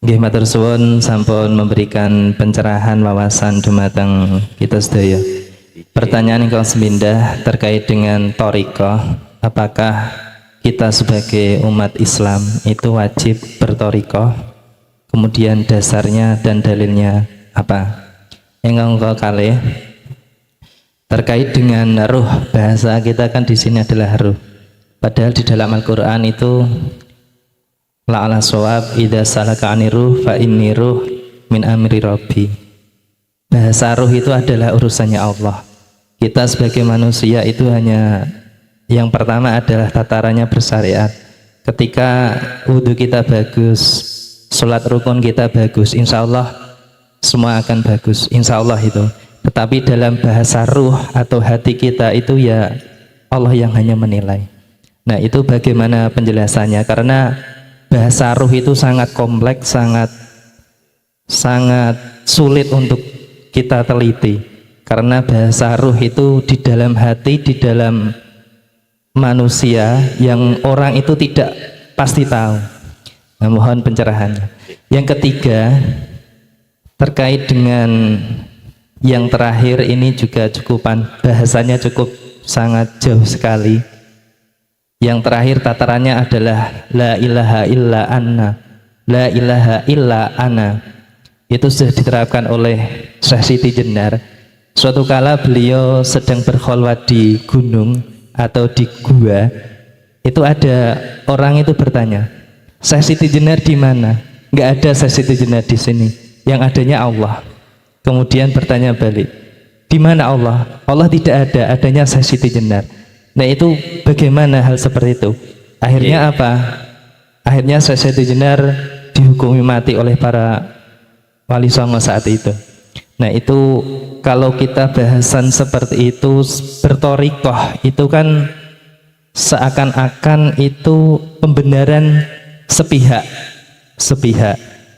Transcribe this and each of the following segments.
Nggih matur suwun sampun memberikan pencerahan wawasan dumateng kita sedaya. Pertanyaan ingkang semindah terkait dengan thariqah, apakah kita sebagai umat Islam itu wajib berthariqah? Kemudian dasarnya dan dalilnya apa? Ingkang kalih terkait dengan ruh, bahasa kita kan di sini adalah ruh. Padahal di dalam Al-Qur'an itu la'ala shawab idza salaka aniruh fa inni ruh min amri rabbi. Bahasa ruh itu adalah urusannya Allah. Kita sebagai manusia itu hanya yang pertama adalah tatarannya bersyariat. Ketika wudhu kita bagus, sholat rukun kita bagus, insya Allah semua akan bagus, insya Allah itu. Tetapi dalam bahasa ruh atau hati kita itu ya Allah yang hanya menilai. Nah itu bagaimana penjelasannya? Karena bahasa ruh itu sangat kompleks, sangat sulit untuk kita teliti. Karena bahasa ruh itu di dalam hati, di dalam manusia yang orang itu tidak pasti tahu. Nah, mohon pencerahannya. Yang ketiga, terkait dengan yang terakhir ini juga bahasanya cukup sangat jauh sekali. Yang terakhir tatarannya adalah la ilaha illa anna, la ilaha illa ana. Itu sudah diterapkan oleh Syekh Siti Jenar. Suatu kala beliau sedang berkholwat di gunung atau di gua, itu ada orang itu bertanya, Syekh Siti Jenar di mana? Nggak ada Syekh Siti Jenar di sini, yang adanya Allah. Kemudian bertanya balik, di mana Allah? Allah tidak ada, adanya Syekh Siti Jenar. Nah itu bagaimana hal seperti itu? Akhirnya apa? Akhirnya Syekh Siti Jenar dihukumi mati oleh para wali songo saat itu. Nah itu kalau kita bahasan seperti itu, berthariqah itu kan seakan-akan itu pembenaran sepihak.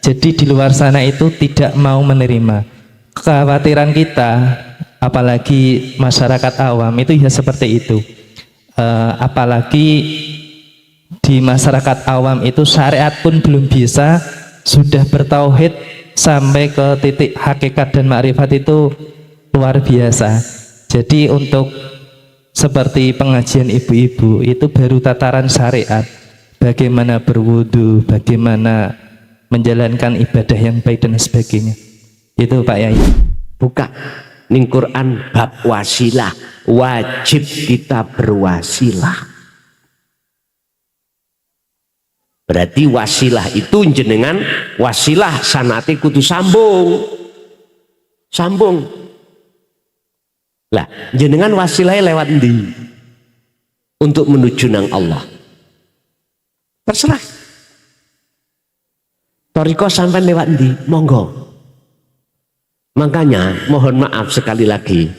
Jadi di luar sana itu tidak mau menerima. Kekhawatiran kita, apalagi masyarakat awam itu ya seperti itu. Apalagi di masyarakat awam itu syariat pun belum bisa, sudah bertauhid sampai ke titik hakikat dan makrifat itu luar biasa. Jadi untuk seperti pengajian ibu-ibu itu baru tataran syariat, bagaimana berwudu, bagaimana menjalankan ibadah yang baik dan sebagainya. Itu Pak Yai. Buka ning Quran bab wasilah, wajib kita berwasilah. Berarti wasilah itu jenengan wasilah sanate kudu sambung. Lah jenengan wasilahnya lewat ndi? Untuk menuju nang Allah. Terserah. Thariqah sampai lewat ndi? Monggo. Makanya mohon maaf sekali lagi,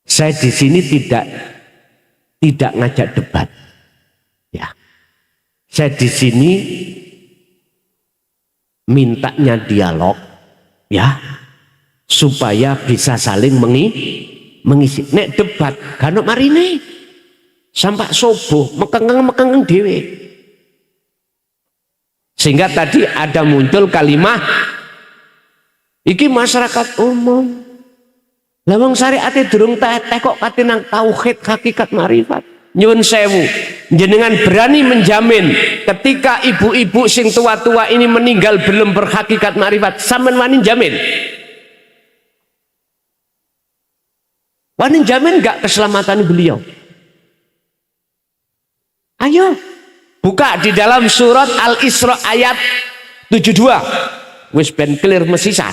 saya di sini tidak ngajak debat, ya. Saya di sini mintanya dialog, ya, supaya bisa saling mengisi. Nek debat, kanok marine, sampai subuh, mekengeng dewe. Sehingga tadi ada muncul kalimat iki masyarakat umum. Lawang syariate durung teteh kok katinang tauhid hakikat marifat. Nyuwun sewu, jenengan berani menjamin ketika ibu-ibu sing tua-tua ini meninggal belum berhakikat marifat, sampean wani jamin? Wani jamin enggak keselamatan beliau? Ayo buka di dalam surat Al-Isra ayat 72. Wis ben clear mesisan.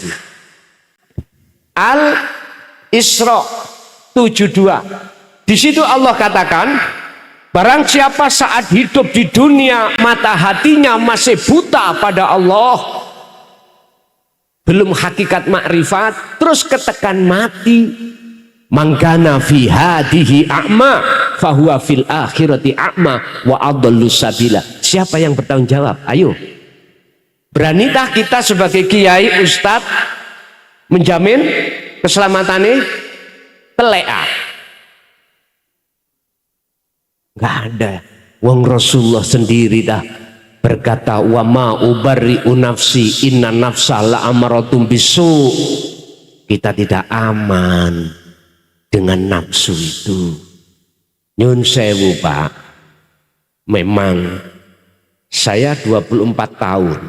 Al-Isra 72. Di situ Allah katakan, barang siapa saat hidup di dunia mata hatinya masih buta pada Allah, belum hakikat makrifat, terus ketekan mati, manggana fi hadihi a'ma fahuwa fil akhirati a'ma wa adallu sabila. Siapa yang bertanggung jawab? Ayo. Beranitah kita sebagai kiai ustadz menjamin keselamatannya? Telea. Nggak ada. Wong Rasulullah sendiri dah berkata, wa ma ubarri'u nafsi inna nafsa la'amaratum bisu. Kita tidak aman dengan nafsu itu. Nyun sewu Pak, memang saya 24 tahun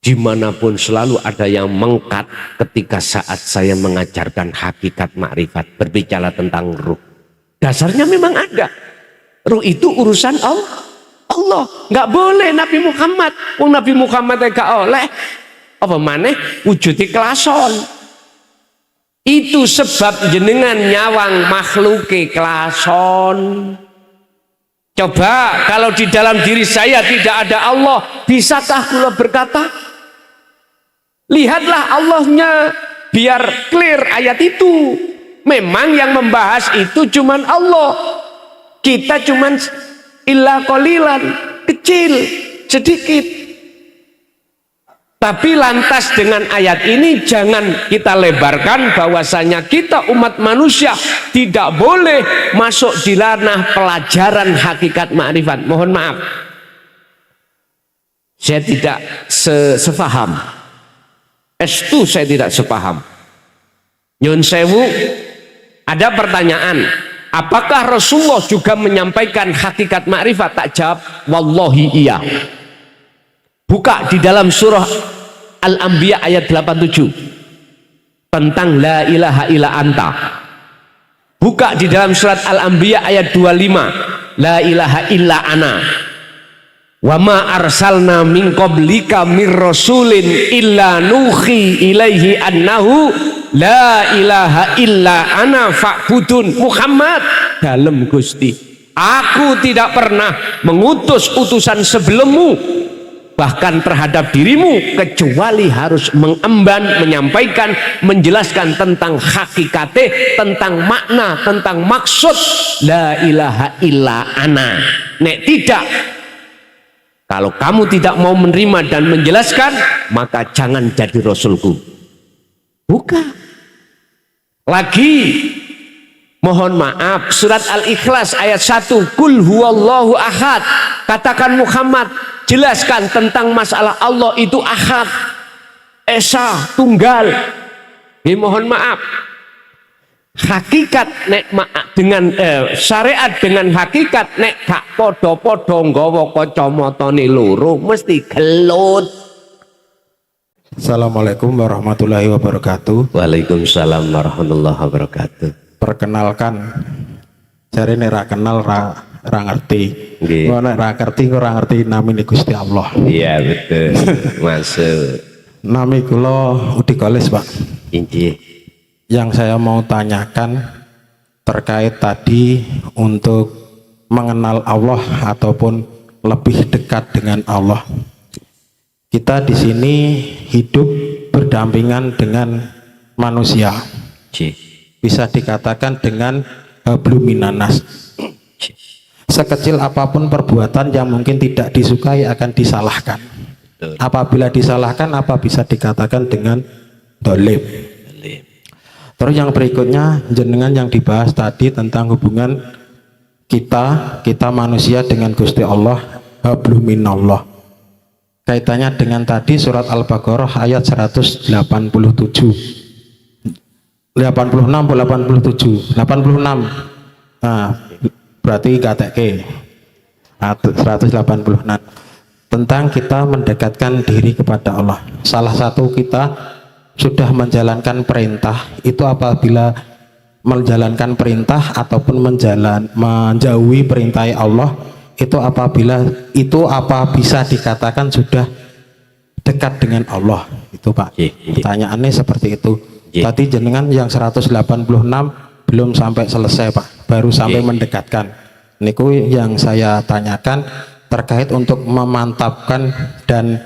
dimanapun selalu ada yang mengkat ketika saat saya mengajarkan hakikat makrifat, berbicara tentang ruh. Dasarnya memang ada. Ruh itu urusan Allah. Nggak boleh Nabi Muhammad. Nabi Muhammad gak oleh apa maneh wujud kelason. Itu sebab jenengan nyawang makhluke kelason. Coba kalau di dalam diri saya tidak ada Allah, bisakah kula berkata? Lihatlah Allahnya, biar clear ayat itu. Memang yang membahas itu cuman Allah. Kita cuman illa qalilan, kecil, sedikit. Tapi lantas dengan ayat ini jangan kita lebarkan bahwasanya kita umat manusia tidak boleh masuk di ranah pelajaran hakikat makrifat. Mohon maaf, saya tidak sefaham. Estu saya tidak sepaham. Nyun sewu, ada pertanyaan, apakah Rasulullah juga menyampaikan hakikat makrifat? Tak jawab, wallahi iya. Buka di dalam surah Al-Anbiya ayat 87 tentang la ilaha illa anta. Buka di dalam surat Al-Anbiya ayat 25, la ilaha illa ana. Wa ma arsalna min qablika mir rasulin illa nuhi ilaihi annahu la ilaha illa ana fa'budun. Muhammad dalem Gusti, aku tidak pernah mengutus utusan sebelummu bahkan terhadap dirimu kecuali harus mengemban, menyampaikan, menjelaskan tentang hakikate, tentang makna, tentang maksud la ilaha illa ana. Nek tidak, kalau kamu tidak mau menerima dan menjelaskan, maka jangan jadi rasulku. Bukan. Lagi, mohon maaf, surat Al-Ikhlas ayat 1, kul huwallahu ahad. Katakan Muhammad, jelaskan tentang masalah Allah itu ahad, esa, tunggal. Mohon maaf, hakikat nek dengan syariat dengan hakikat nek gak podo-podo nggawa kacamatane loro mesti gelut. Assalamualaikum warahmatullahi wabarakatuh. Waalaikumsalam warahmatullahi wabarakatuh. Perkenalkan, jare nek ra kenal ra ngerti. Nggih. Nek ra ngerti kok ra ngerti namine Gusti Allah. Iya betul. Masuk. Nami kula Udi Kolis, Pak. Injih. Yang saya mau tanyakan terkait tadi untuk mengenal Allah ataupun lebih dekat dengan Allah. Kita di sini hidup berdampingan dengan manusia. Bisa dikatakan dengan habluminanas. Sekecil apapun perbuatan yang mungkin tidak disukai akan disalahkan. Betul. Apabila disalahkan, apa bisa dikatakan dengan dolim. Terus yang berikutnya, jenengan yang dibahas tadi tentang hubungan kita manusia dengan Gusti Allah, habluminallah. Kaitannya dengan tadi surat Al-Baqarah ayat 187. 86 87 86. Nah, berarti KTK 186 tentang kita mendekatkan diri kepada Allah. Salah satu kita sudah menjalankan perintah itu apabila menjalankan perintah ataupun menjauhi perintah Allah itu apa bisa dikatakan sudah dekat dengan Allah itu Pak. Pertanyaannya seperti itu. Tadi jenengan yang 186 belum sampai selesai Pak, baru sampai mendekatkan. Niku yang saya tanyakan terkait untuk memantapkan dan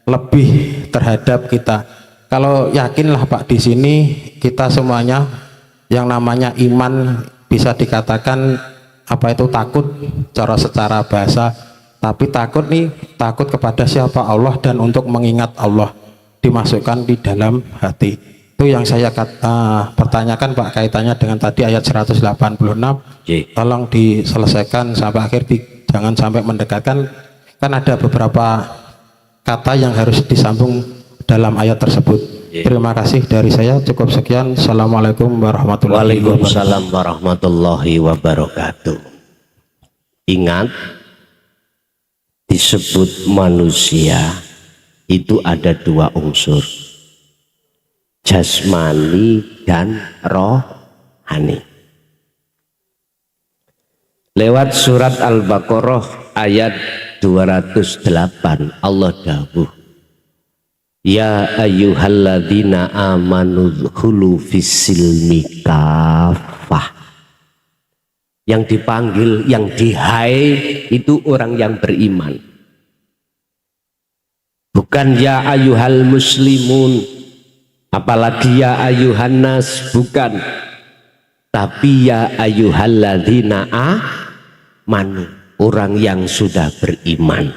lebih terhadap kita. Kalau yakinlah Pak, di sini kita semuanya yang namanya iman bisa dikatakan apa itu takut secara bahasa, tapi takut kepada siapa Allah dan untuk mengingat Allah dimasukkan di dalam hati. Itu yang saya pertanyakan Pak, kaitannya dengan tadi ayat 186. Tolong diselesaikan sampai akhir, jangan sampai mendekatkan. kan ada beberapa kata yang harus disambung dalam ayat tersebut. Terima kasih dari saya, cukup sekian. Assalamualaikum warahmatullahi wabarakatuh. Waalaikumsalam warahmatullahi wabarakatuh. Ingat, disebut manusia itu ada dua unsur, jasmani dan rohani. Lewat surat Al-Baqarah ayat 208 Allah dawuh, ya ayyuhalladzina amanu dzkhulu fis-silmi kafah. Yang dipanggil, yang dihai itu orang yang beriman. Bukan ya ayyuhal muslimun, apalagi ya ayyuhan nas, bukan. Tapi ya ayyuhalladzina amanu, orang yang sudah beriman.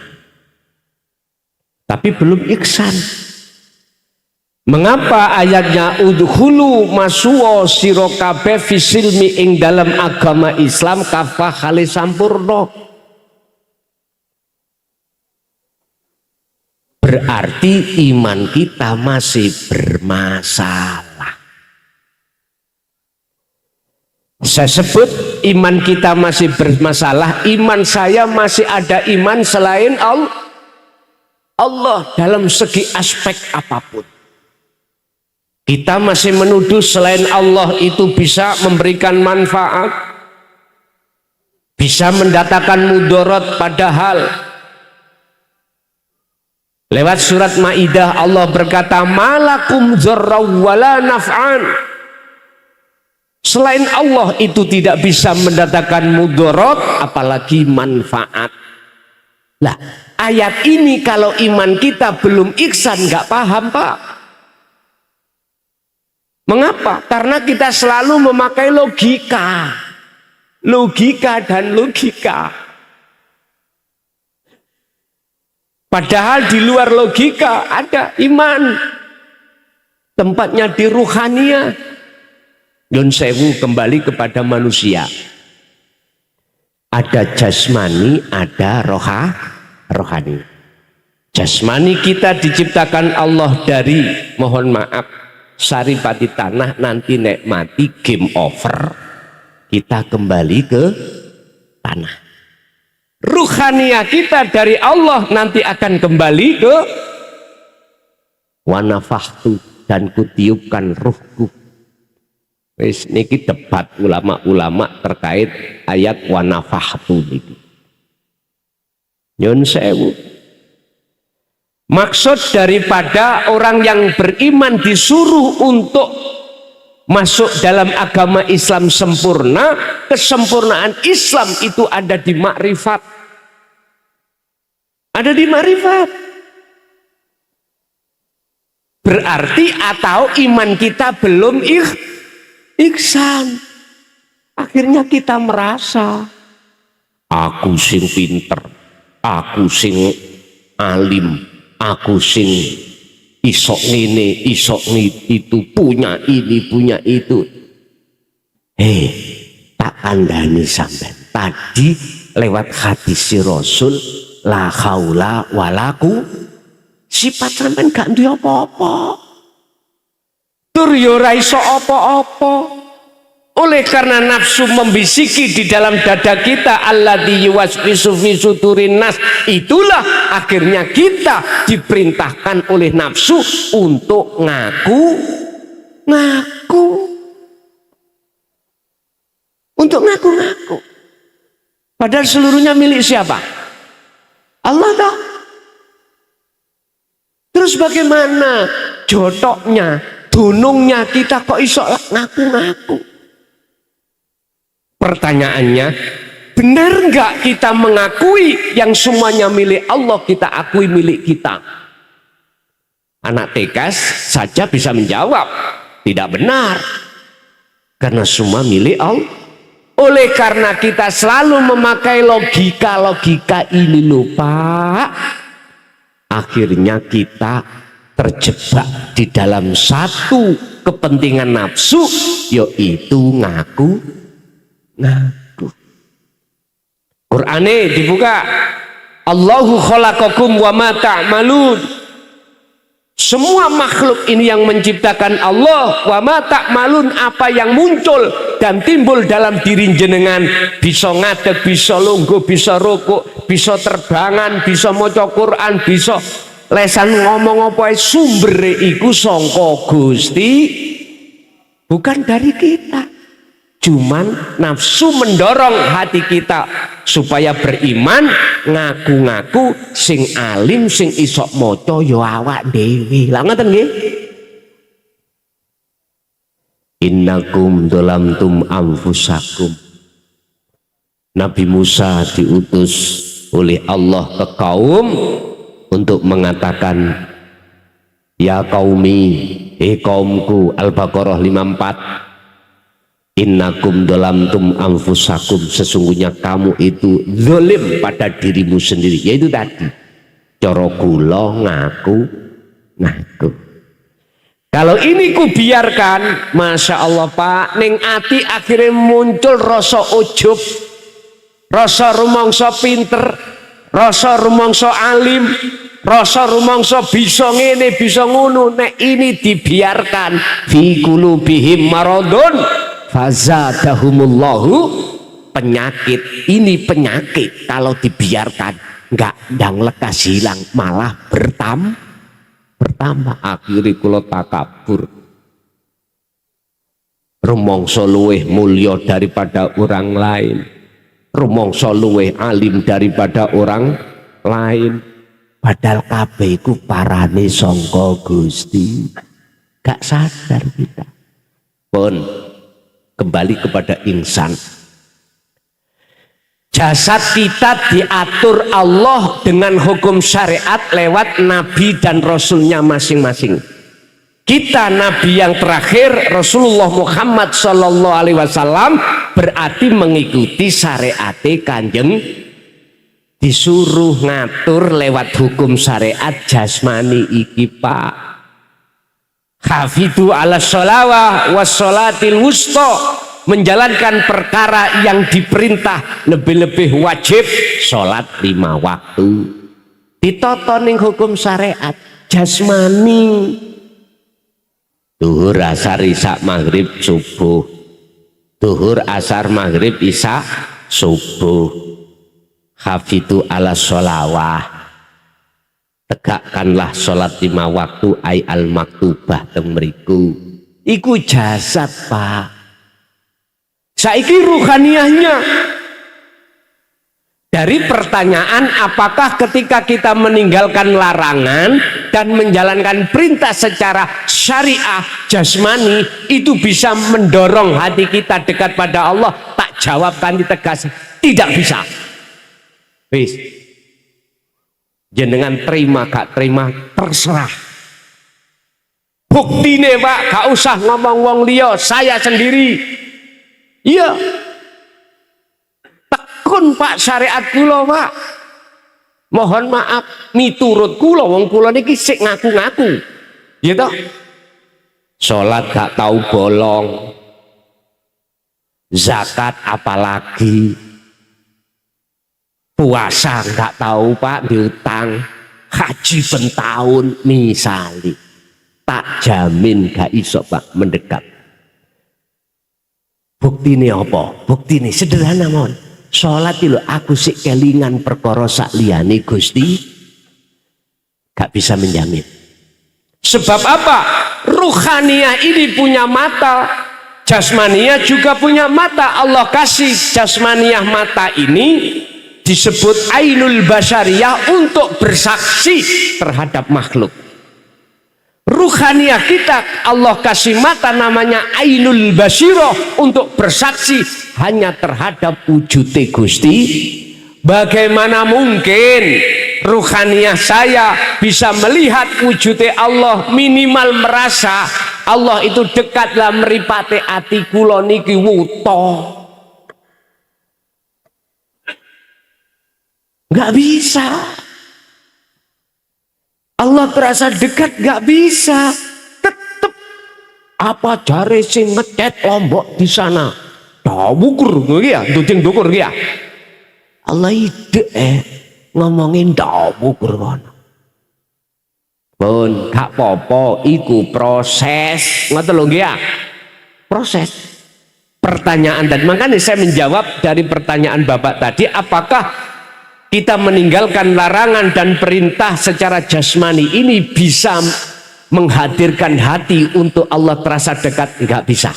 Tapi belum ihsan. Mengapa ayatnya udkhulu masuwa sira kabeh fisilmi ing dalam agama Islam kafah kali sampurna? Berarti iman kita masih bermasalah. Saya sebut iman kita masih bermasalah, iman saya masih ada iman selain Allah dalam segi aspek apapun. Kita masih menuduh selain Allah itu bisa memberikan manfaat, bisa mendatangkan mudarat, padahal lewat surat Maidah Allah berkata malakum dzarraw wala naf'an. Selain Allah itu tidak bisa mendatangkan mudarat apalagi manfaat. Lah, ayat ini kalau iman kita belum ihsan nggak paham, Pak. Mengapa? Karena kita selalu memakai logika dan logika. Padahal di luar logika ada iman. Tempatnya di ruhania. Nun sewu, kembali kepada manusia. Ada jasmani, ada rohani. Jasmani kita diciptakan Allah dari, mohon maaf, saripati tanah, nanti nek mati game over, kita kembali ke tanah. Ruhania kita dari Allah nanti akan kembali ke wanafahtu, dan kutiupkan ruhku. Wis niki debat ulama-ulama terkait ayat wanafahtu niki. Nyun sewu. Maksud daripada orang yang beriman disuruh untuk masuk dalam agama Islam sempurna, kesempurnaan Islam itu ada di makrifat. Ada di makrifat. Berarti atau iman kita belum ihsan. Akhirnya kita merasa aku sing pinter, aku sing alim, aku sing isok ini, isok itu, punya ini, punya itu. Tak kandhani sampean. Tadi lewat hadis si Rasul, la haula walaku, sifat sampean gak duwe apa-apa. Tur yo ora iso apa-apa. Oleh karena nafsu membisiki di dalam dada kita, alladzi yuwaswisu fi sudurin nas, itulah akhirnya kita diperintahkan oleh nafsu untuk ngaku. Untuk ngaku. Padahal seluruhnya milik siapa? Allah toh. Terus bagaimana jotoknya, dunungnya kita kok iso ngaku-ngaku? Pertanyaannya, benar nggak kita mengakui yang semuanya milik Allah kita akui milik kita? Anak TK saja bisa menjawab, tidak benar. Karena semua milik Allah. Oleh karena kita selalu memakai logika ini lupa, akhirnya kita terjebak di dalam satu kepentingan nafsu, yaitu ngaku. Qur'ane dibuka Allahu khalaqakum wa ma ta'malun. Semua makhluk ini yang menciptakan Allah, wa ma ta'malun, apa yang muncul dan timbul dalam diri jenengan, bisa ngadeg, bisa lungguh, bisa rukuk, bisa terbangan, bisa maca Quran, bisa lesan ngomong apa sumbere iku sangka Gusti, bukan dari kita. Cuman nafsu mendorong hati kita supaya beriman, ngaku-ngaku sing alim, sing isok moco yo awak dewi. Lah ngoten nggih. Innakum dolamtum anfusakum. Nabi Musa diutus oleh Allah ke kaum untuk mengatakan, ya qaumi, kaumku, Al-Baqarah 54. Innakum dolamtum anfusakum, sesungguhnya kamu itu zalim pada dirimu sendiri, yaitu tadi cara kula ngaku. Kalau ini ku biarkan, masya Allah Pak, ning ati akhirnya muncul rasa ujub, rasa rumangsa pinter, rasa rumangsa alim, rasa rumangsa bisa ngene bisa ngono. Nek ini dibiarkan, fi qulubihim maradun fazadahumullahu, penyakit ini penyakit kalau dibiarkan nggak ndang lekas hilang, malah bertambah. Akhirnya kula takabur, rumangsa luweh mulya daripada orang lain, rumangsa luweh alim daripada orang lain, padahal kabeh iku parane sangka Gusti. Gak sadar kita. Pun kembali kepada insan. Jasad kita diatur Allah dengan hukum syariat lewat nabi dan rasulnya masing-masing. Kita nabi yang terakhir Rasulullah Muhammad sallallahu alaihi wasallam berarti mengikuti syariat Kanjeng, disuruh ngatur lewat hukum syariat jasmani iki Pak. Hafidhu ala sholawah was sholatil wusta, menjalankan perkara yang diperintah, lebih-lebih wajib sholat 5 waktu. Ditoto ning hukum syariat jasmani, duhur asar isya maghrib subuh, duhur asar maghrib isya subuh. Hafidhu ala sholawah, tegakkanlah sholat 5 waktu ay al maktubah temriku. Iku jasad Pak. Saiki ruhaniyahnya. Dari pertanyaan apakah ketika kita meninggalkan larangan dan menjalankan perintah secara syariah jasmani itu bisa mendorong hati kita dekat pada Allah, tak jawabkan di tegas, tidak bisa. Wis, jenengan terima gak terima terserah. Buktine Pak, gak usah ngomong wong liya, saya sendiri. Iya, tekun Pak syariat kula Pak. Mohon maaf miturut kula, wong kula niki sik ngaku-ngaku. Ya toh? Salat gak tahu bolong. Zakat apalagi. Puasa nggak tahu Pak, diutang. Haji pentahun misali, tak jamin gak iso Pak mendekat. Bukti ini apa? Bukti ini sederhana mon. Sholat itu aku sik kelingan perkara sak liyane Gusti, gak bisa menjamin. Sebab apa? Ruhaniyah ini punya mata, jasmaniyah juga punya mata. Allah kasih jasmaniyah mata ini disebut ainul basyariyah untuk bersaksi terhadap makhluk. Ruhaniyah kita Allah kasih mata namanya ainul basyirah untuk bersaksi hanya terhadap wujud Gusti. Bagaimana mungkin ruhaniyah saya bisa melihat wujud Allah, minimal merasa Allah itu dekatlah meripate ati kula niki wuto. Nggak bisa. Allah terasa dekat nggak bisa. Tetep apa jare sing ngecat Lombok di sana. Dah bukur ya, duting dukur ya. Allah ide ngomongin dawu kurwana. Pun gak apa-apa iku proses. Ngoten lho nggih ya. Proses. Pertanyaan dan makanya saya menjawab dari pertanyaan Bapak tadi, apakah kita meninggalkan larangan dan perintah secara jasmani ini bisa menghadirkan hati untuk Allah terasa dekat? Enggak bisa.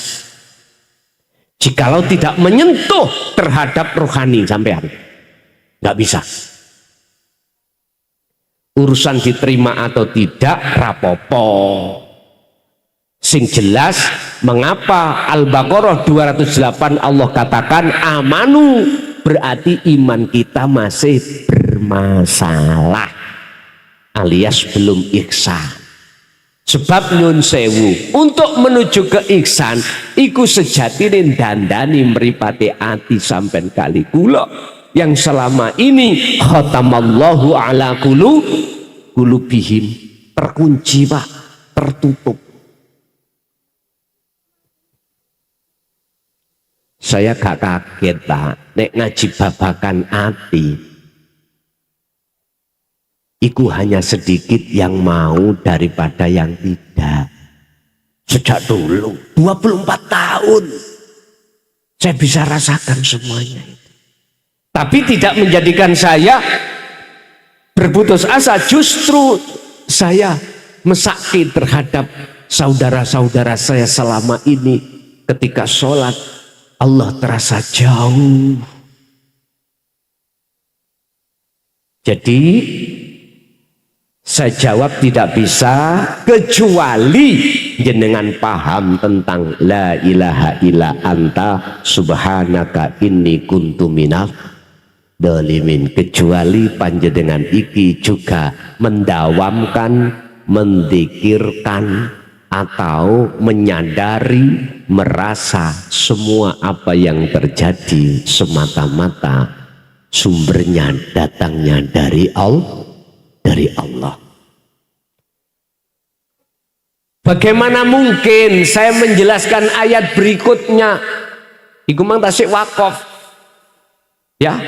Jikalau tidak menyentuh terhadap rohani sampean, enggak bisa. Urusan diterima atau tidak rapopo. Sing jelas mengapa Al-Baqarah 208 Allah katakan amanu, berarti iman kita masih bermasalah alias belum ihsan. Sebab nyun sewu untuk menuju ke ihsan iku sejatine dandani mripate ati sampean kali kula yang selama ini khatamallahu ala qulubihim, terkunci Pak, tertutup. Saya gak kaget Pak, nek ngaji babakan ati iku hanya sedikit yang mau daripada yang tidak. Sejak dulu 24 tahun saya bisa rasakan semuanya itu. Tapi tidak menjadikan saya berputus asa, justru saya mesaki terhadap saudara-saudara saya selama ini ketika sholat Allah terasa jauh. Jadi saya jawab tidak bisa kecuali jenengan paham tentang la ilaha illa anta subhanaka inni kuntu minal dolimin, kecuali panjenengan iki juga mendawamkan, mendikirkan atau menyadari, merasa semua apa yang terjadi semata-mata sumbernya datangnya dari Allah. Bagaimana mungkin saya menjelaskan ayat berikutnya? Iku mang tasik wakaf. Ya.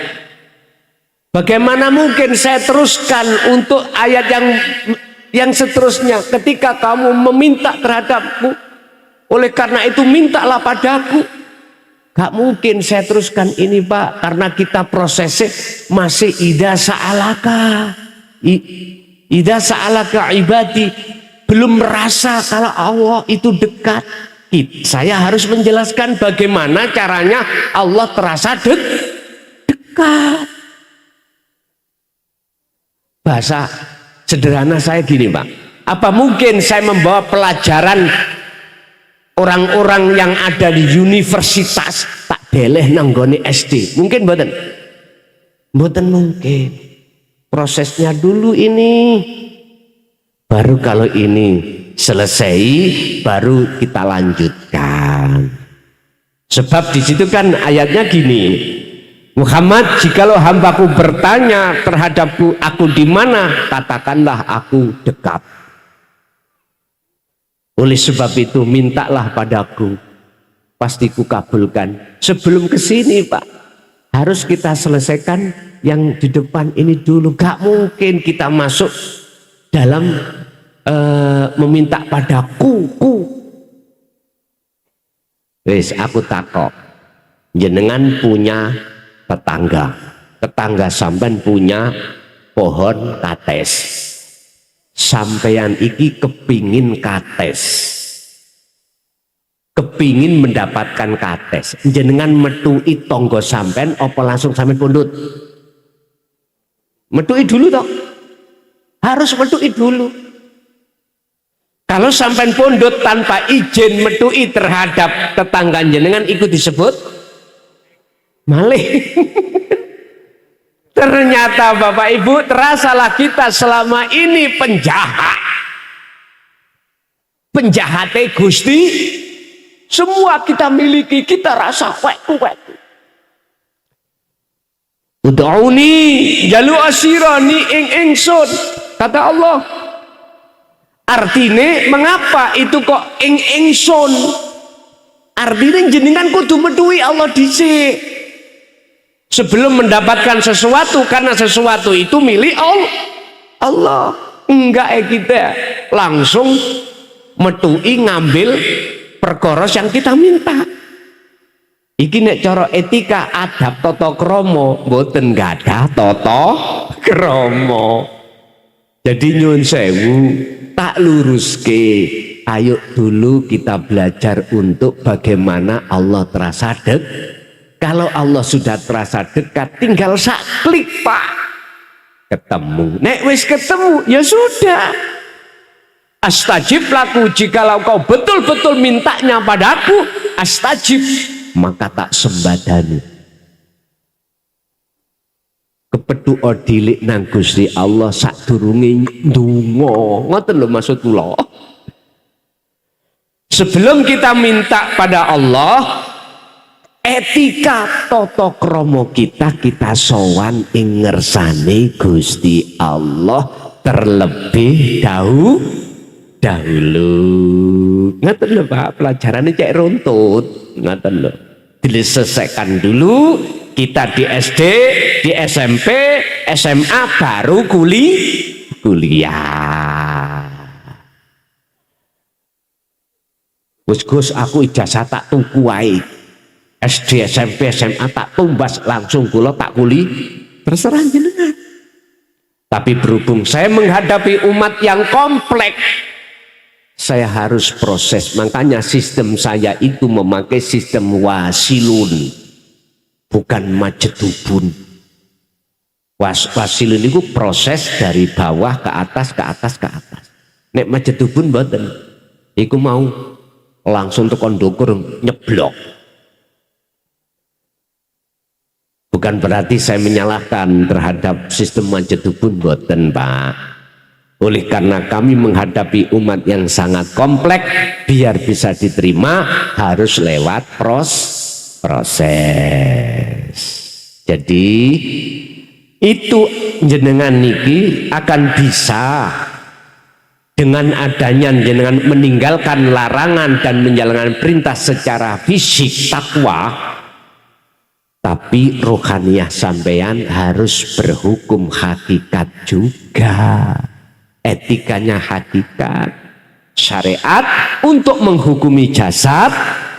Bagaimana mungkin saya teruskan untuk ayat yang seterusnya, ketika kamu meminta terhadapku, oleh karena itu mintalah padaku. Gak mungkin saya teruskan ini Pak, karena kita prosesnya masih idza sa'alaka ibadi, belum merasa kalau Allah itu dekat. Saya harus menjelaskan bagaimana caranya Allah terasa dekat. Bahasa sederhana saya gini Pak, apa mungkin saya membawa pelajaran orang-orang yang ada di universitas tak deleh nanggone SD? Mungkin mboten? Mboten mungkin. Prosesnya dulu ini, baru kalau ini selesai baru kita lanjutkan. Sebab di situ kan ayatnya gini, Muhammad, jikalau hambaku bertanya terhadapku, aku di mana? Katakanlah aku dekat. Oleh sebab itu mintalah padaku, pasti kukabulkan. Sebelum ke sini Pak, harus kita selesaikan yang di depan ini dulu. Gak mungkin kita masuk dalam meminta padaku. Wes aku takok, jenengan punya tetangga sampean punya pohon kates, sampean iki kepingin kates, kepingin mendapatkan kates, jenengan metui tonggo sampean apa langsung sampean pundut? Metui dulu toh, harus metui dulu. Kalau sampean pundut tanpa izin metui terhadap tetangga jenengan, ikut disebut malih. Ternyata Bapak Ibu, terasalah kita selama ini penjahatnya Gusti. Semua kita miliki, kita rasa kuek. Ud'uni jalu asirani ingsun, kata Allah. Artinya mengapa itu kok ingsun? Artinya jenengan kudu medui Allah dhisik. sebelum mendapatkan sesuatu, karena sesuatu itu milik Allah. Enggak kita langsung metui ngambil perkara yang kita minta. Iki nek cara etika adab tata krama mboten gadah tata krama. Jadi nyun sewu tak luruske, ayo dulu kita belajar untuk bagaimana Allah terasa dekat. Kalau Allah sudah terasa dekat, tinggal sak klik Pak, ketemu. Nek wis ketemu ya sudah. Astajib laku, jikalau kau betul-betul mintanya padaku, astajib, maka tak sembadani. Kepethuk dilik nang Gusti Allah sadurunge ndonga. Ngoten lho maksud kula. Sebelum kita minta pada Allah, etika tata krama kita sowan ing ngersane Gusti Allah terlebih dahulu. Ngoten lho Pak, pelajarannya cek runtut. Ngoten lho. Diselesaikan dulu, kita di SD, di SMP, SMA, baru kuliah. Gus aku ijazah tak tuku wae. SD, SMP, SMA tak tumbas langsung kula tak terserah jenengan. Tapi berhubung saya menghadapi umat yang kompleks, saya harus proses. Makanya sistem saya itu memakai sistem wasilun, bukan majedubun. Wasilun itu proses dari bawah ke atas, ke atas, ke atas. Nek majedubun mboten. Iku mau langsung tekan ndukur nyeblok. Bukan berarti saya menyalahkan terhadap sistem majedubun, mboten Pak. Oleh karena kami menghadapi umat yang sangat kompleks, biar bisa diterima harus lewat proses. Jadi itu jenengan niki akan bisa dengan adanya jenengan meninggalkan larangan dan menjalankan perintah secara fisik takwa, tapi rohaniah sampeyan harus berhukum hakikat juga. Etikanya hakikat, syariat untuk menghukumi jasad,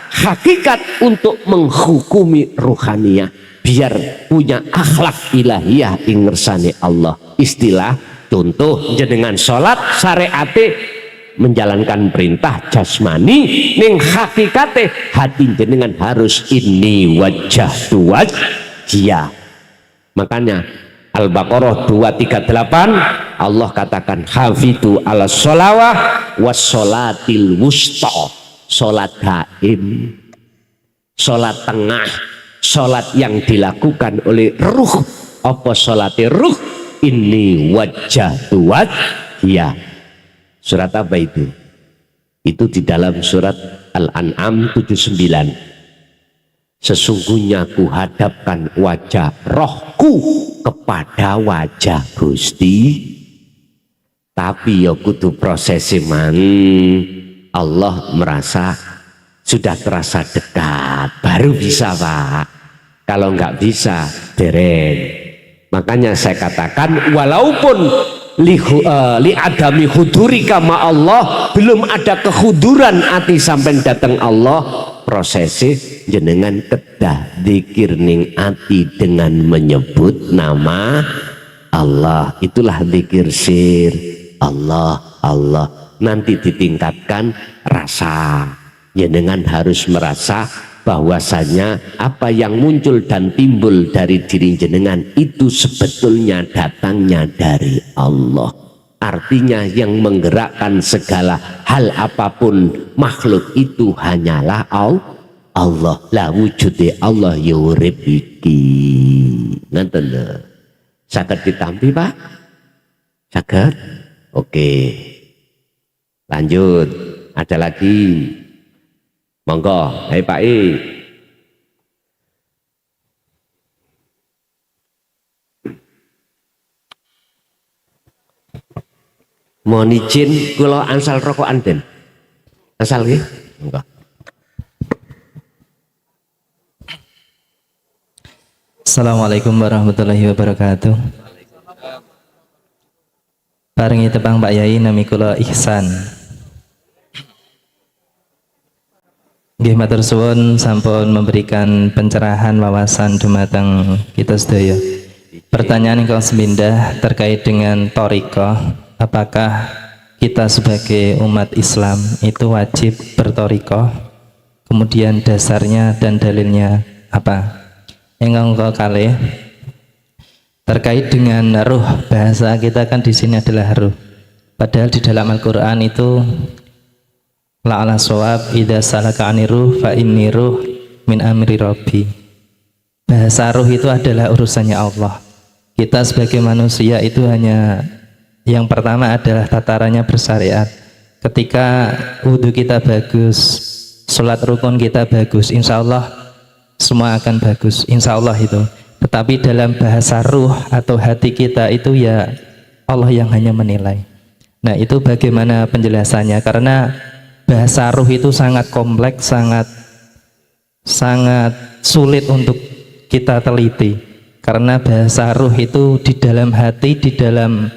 hakikat untuk menghukumi rohaniah, biar punya akhlak ilahiyah ing ngersane Allah. Istilah contoh jenengan sholat syariate menjalankan perintah jasmani, ning hakikate hati jenengan harus ini wajah wajah. Makanya Al-Baqarah 238 Allah katakan hafidu ala sholawah was sholatil wusta, sholat gaib, sholat tengah, sholat yang dilakukan oleh ruh. Apa sholatnya ruh? Ini wajah wajah. Surat apa itu? Itu di dalam surat Al-An'am 79. Sesungguhnya kuhadapkan wajah rohku kepada wajah Gusti, tapi ya kudu prosesi man. Allah merasa sudah terasa dekat baru bisa Pak. Kalau nggak bisa dereng. Makanya saya katakan walaupun li adami hudurika ma Allah, belum ada kehuduran hati sampai datang Allah, prosesi jenengan kedah dzikir ning ati dengan menyebut nama Allah. Itulah dzikir sir. Allah, Allah. Nanti ditingkatkan rasa. Jenengan harus merasa bahwasanya apa yang muncul dan timbul dari diri jenengan itu sebetulnya datangnya dari Allah. Artinya yang menggerakkan segala hal apapun makhluk itu hanyalah Allah. La wujude Allah yurib iki. Nanten lho. Saged ditampi Pak? Saged? Oke. Lanjut. Ada lagi. Monggo, hai Pak I. Mohon izin kula ansal rokokan den. Ansal nggih? Monggo. Assalamualaikum warahmatullahi wabarakatuh. Paringi tepang Pak Yai, nami kula Ihsan. Nggih matur suwun sampun memberikan pencerahan wawasan dumateng kita sedaya. Pertanyaan ingkang semindah terkait dengan thariqah, apakah kita sebagai umat Islam itu wajib berthariqah? Kemudian dasarnya dan dalilnya apa? Ingkang kalih terkait dengan ruh, bahasa kita kan di sini adalah ruh. Padahal di dalam Al-Qur'an itu la'ala shawab idza salaka aniruh fa inni ruh min amri rabbi. Bahasa ruh itu adalah urusannya Allah. Kita sebagai manusia itu hanya yang pertama adalah tatarannya bersyariat. Ketika wudhu kita bagus, sholat rukun kita bagus, insya Allah semua akan bagus, insya Allah itu. Tetapi dalam bahasa ruh atau hati kita itu ya Allah yang hanya menilai. Nah itu bagaimana penjelasannya? Karena bahasa ruh itu sangat kompleks, sangat sulit untuk kita teliti. Karena bahasa ruh itu di dalam hati, di dalam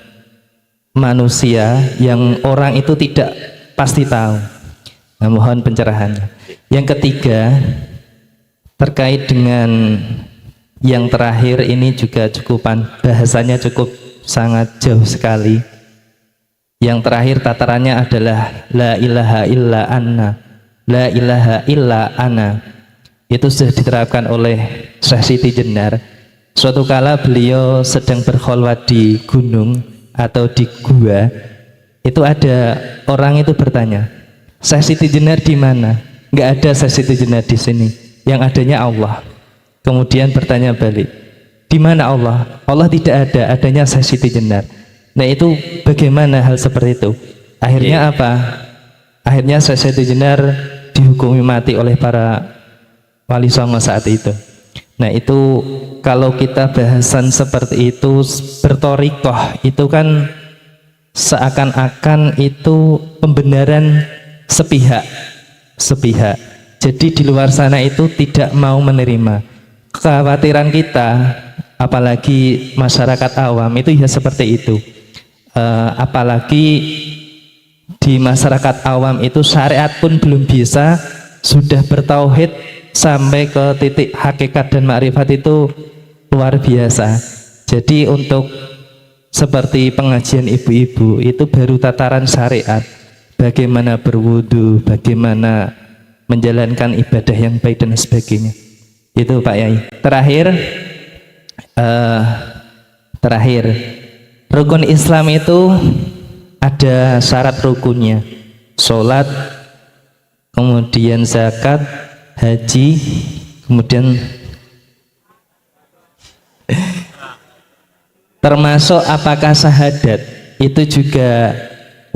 manusia yang orang itu tidak pasti tahu. Nah, mohon pencerahannya. Yang ketiga, terkait dengan yang terakhir ini juga bahasanya cukup sangat jauh sekali. Yang terakhir tatarannya adalah la ilaha illa anna, la ilaha illa ana. Itu sudah diterapkan oleh Syekh Siti Jenar. Suatu kala beliau sedang berkholwat di gunung atau di gua, itu ada orang itu bertanya, Syekh Siti Jenar di mana? Nggak ada Syekh Siti Jenar di sini. Yang adanya Allah. Kemudian bertanya balik, di mana Allah? Allah tidak ada, adanya Syekh Siti Jenar. Nah itu bagaimana hal seperti itu? Akhirnya apa? Akhirnya Syekh Siti Jenar dihukumi mati oleh para wali songo saat itu. Nah itu kalau kita bahasan seperti itu, berthariqah itu kan seakan-akan itu pembenaran sepihak. Jadi di luar sana itu tidak mau menerima. Kekhawatiran kita, apalagi masyarakat awam itu ya seperti itu. Apalagi di masyarakat awam itu syariat pun belum bisa, sudah bertauhid sampai ke titik hakikat dan makrifat itu luar biasa. Jadi untuk seperti pengajian ibu-ibu itu baru tataran syariat, bagaimana berwudu, bagaimana menjalankan ibadah yang baik dan sebagainya. Itu Pak Yai. Terakhir rukun Islam itu ada syarat rukunnya, sholat, kemudian zakat, haji, kemudian termasuk apakah syahadat itu juga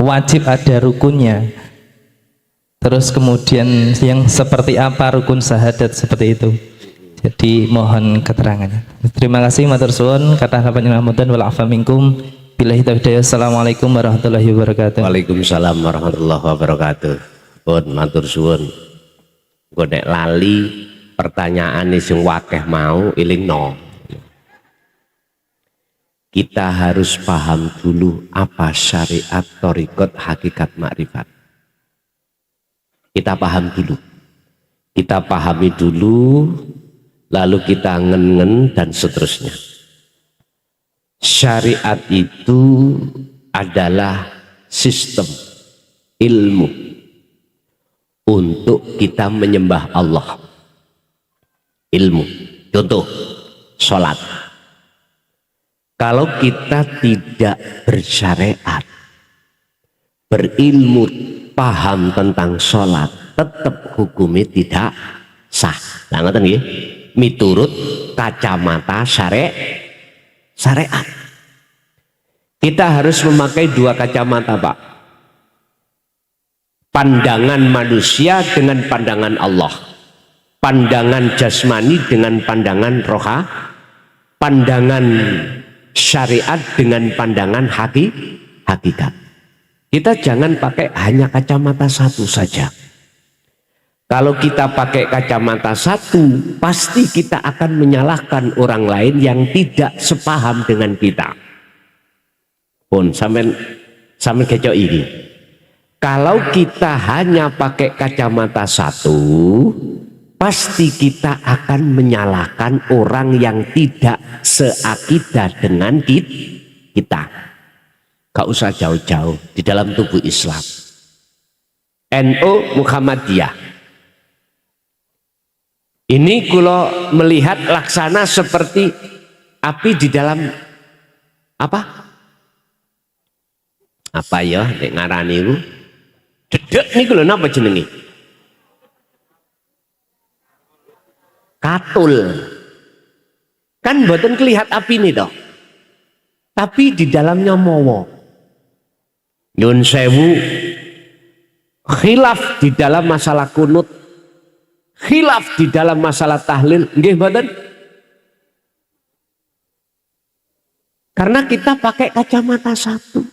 wajib ada rukunnya. Terus kemudian yang seperti apa rukun syahadat seperti itu. Jadi mohon keterangannya. Terima kasih matur suwun kata panjenengan wal afa minkum. Billahi taufiq. Assalamualaikum warahmatullahi wabarakatuh. Waalaikumsalam warahmatullahi wabarakatuh. Pun matur suwun. Engko nek lali pertanyaan sing wakeh mau ilingno. Kita harus paham dulu apa syariat, thariqat, hakikat, makrifat. Kita paham dulu, kita pahami dulu, lalu kita ngen-ngen dan seterusnya. Syariat itu adalah sistem ilmu untuk kita menyembah Allah. Ilmu, contoh sholat. Kalau kita tidak bersyariat, berilmu, paham tentang sholat, tetap hukumnya tidak sah. Nah, ngoten nggih, miturut kacamata syariat. Kita harus memakai dua kacamata, Pak. Pandangan manusia dengan pandangan Allah. Pandangan jasmani dengan pandangan roha. Pandangan syariat dengan pandangan hakikat. Kita jangan pakai hanya kacamata satu saja. Kalau kita pakai kacamata satu, pasti kita akan menyalahkan orang lain yang tidak sepaham dengan kita. Pun sampean kecok ini. Kalau kita hanya pakai kacamata satu, pasti kita akan menyalahkan orang yang tidak seakidah dengan kita. Gak usah jauh-jauh di dalam tubuh Islam. NU Muhammadiyah. Ini kalau melihat laksana seperti api di dalam apa? Apa ya nek ngarani iku? Dedek niku lho napa jenenge? Katul. Kan mboten kelihat api ini toh. Tapi di dalamnya mowo. Nyun sewu, khilaf di dalam masalah kunut, khilaf di dalam masalah tahlil, nggih mboten? Karena kita pakai kacamata satu.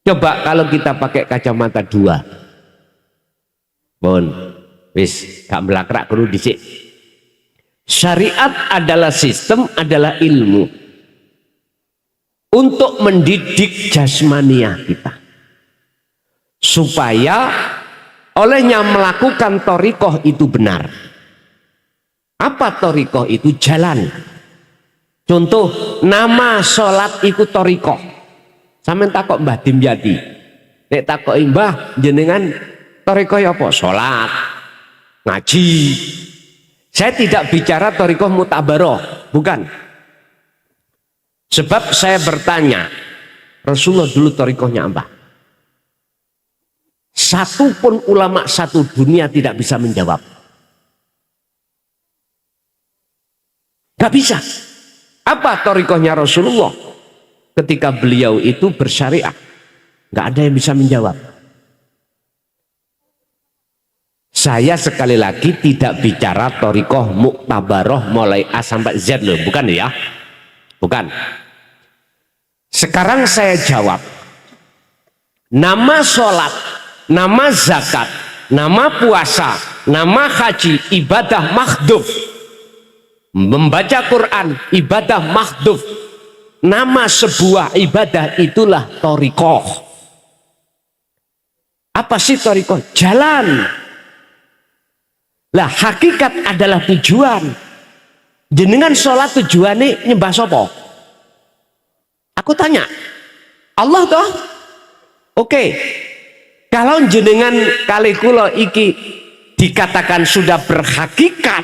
Coba kalau kita pakai kacamata dua. Bon, wis gak melakrak kudu dhisik. Syariat adalah sistem, adalah ilmu untuk mendidik jasmania kita supaya olehnya melakukan thariqah itu benar. Apa thariqah itu? Jalan. Contoh, nama sholat itu thariqah. Sampeyan takok Mbah Dimyati, nek takok Mbah jenengan thariqah ya apa? Sholat, ngaji. Saya tidak bicara thariqah mutabaroh, bukan. Sebab saya bertanya, Rasulullah dulu thariqahnya apa? Satu pun ulama satu dunia tidak bisa menjawab. Gak bisa. Apa thariqahnya Rasulullah ketika beliau itu bersyariah? Gak ada yang bisa menjawab. Saya sekali lagi tidak bicara thariqah muktabaroh mulai A sampai Z loh, bukan ya? Bukan. Sekarang saya jawab, nama sholat, nama zakat, nama puasa, nama haji, ibadah makhduf. Membaca Quran, ibadah makhduf. Nama sebuah ibadah itulah thariqah. Apa sih thariqah? Jalan. Lah hakikat adalah tujuan. Jenengan sholat tujuannya nyembah sapa? Aku tanya, Allah toh? Oke. Kalau jenengan kali kula iki dikatakan sudah berhakikat,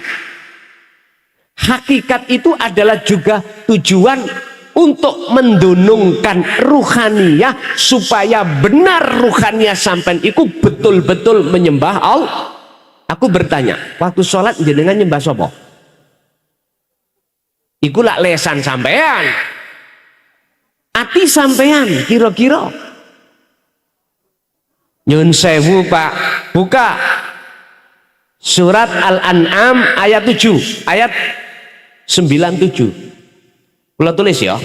hakikat itu adalah juga tujuan untuk mendunungkan ruhaniyah supaya benar ruhaniyah sampai itu betul-betul menyembah Allah. Aku bertanya, waktu sholat jenengan nyembah sapa? Iku lak lesan sampean. Ati sampean kira-kira. Nyun sewu Pak, buka surat Al-An'am ayat 7, ayat 97. Kula tulis ya.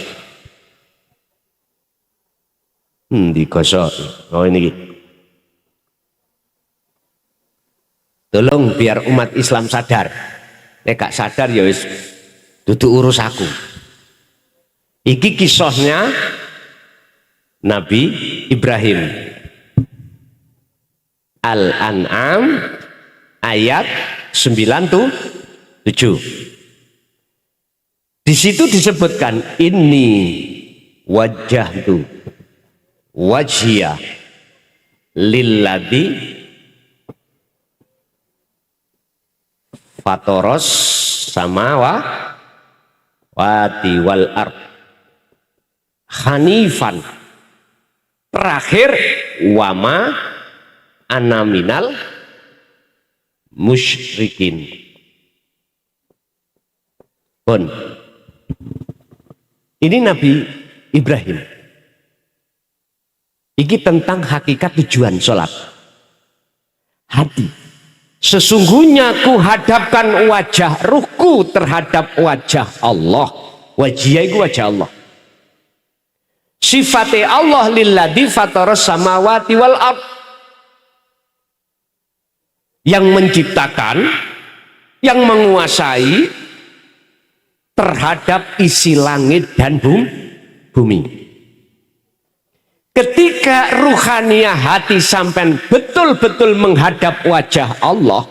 Digosok. Oh ini. Tolong biar umat Islam sadar. Nek gak sadar ya wis dudu urus aku. Iki kisahnya Nabi Ibrahim. Al-An'am ayat 97. Di situ disebutkan ini wajjahtu wajhiya lilladzi fatoros samawati wal ard hanifan. Terakhir wama ana minal musyrikin. Pun ini Nabi Ibrahim. Ini tentang hakikat tujuan sholat. Hati. Sesungguhnya ku hadapkan wajah ruhku terhadap wajah Allah. Wajah itu wajah Allah. Sifatnya Allah lilladzi fataras samawati wal ard. yang menciptakan, yang menguasai terhadap isi langit dan bumi. Ketika ruhaniah hati sampean betul-betul menghadap wajah Allah,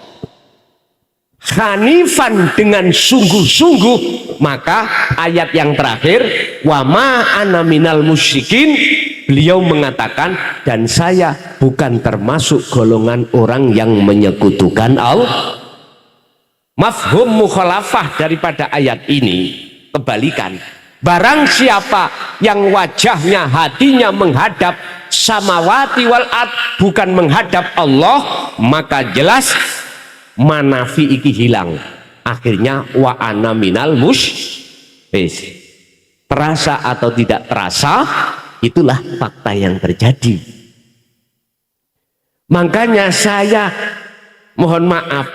hanifan dengan sungguh-sungguh, maka ayat yang terakhir, wa ma ana minal musyrikin, beliau mengatakan, dan saya bukan termasuk golongan orang yang menyekutukan Allah. Mafhum mukhalafah daripada ayat ini kebalikan. Barang siapa yang wajahnya, hatinya menghadap samawati wal ard, bukan menghadap Allah, maka jelas manafi iki hilang. Akhirnya wa ana minal terasa atau tidak terasa, itulah fakta yang terjadi. Makanya saya mohon maaf,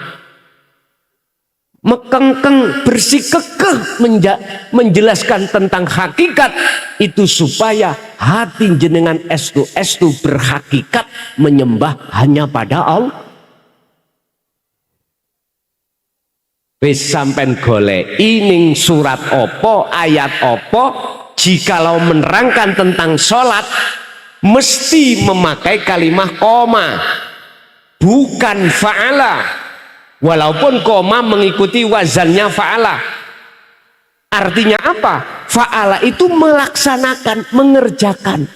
mekengkeng bersikekeh menjelaskan tentang hakikat itu supaya hati jenengan estu berhakikat menyembah hanya pada Allah. Wis sampen golek ining surat opo, ayat opo, jikalau menerangkan tentang sholat mesti memakai kalimat koma, bukan fa'ala. Walaupun koma mengikuti wazannya fa'ala. Artinya apa? Fa'ala itu melaksanakan, mengerjakan.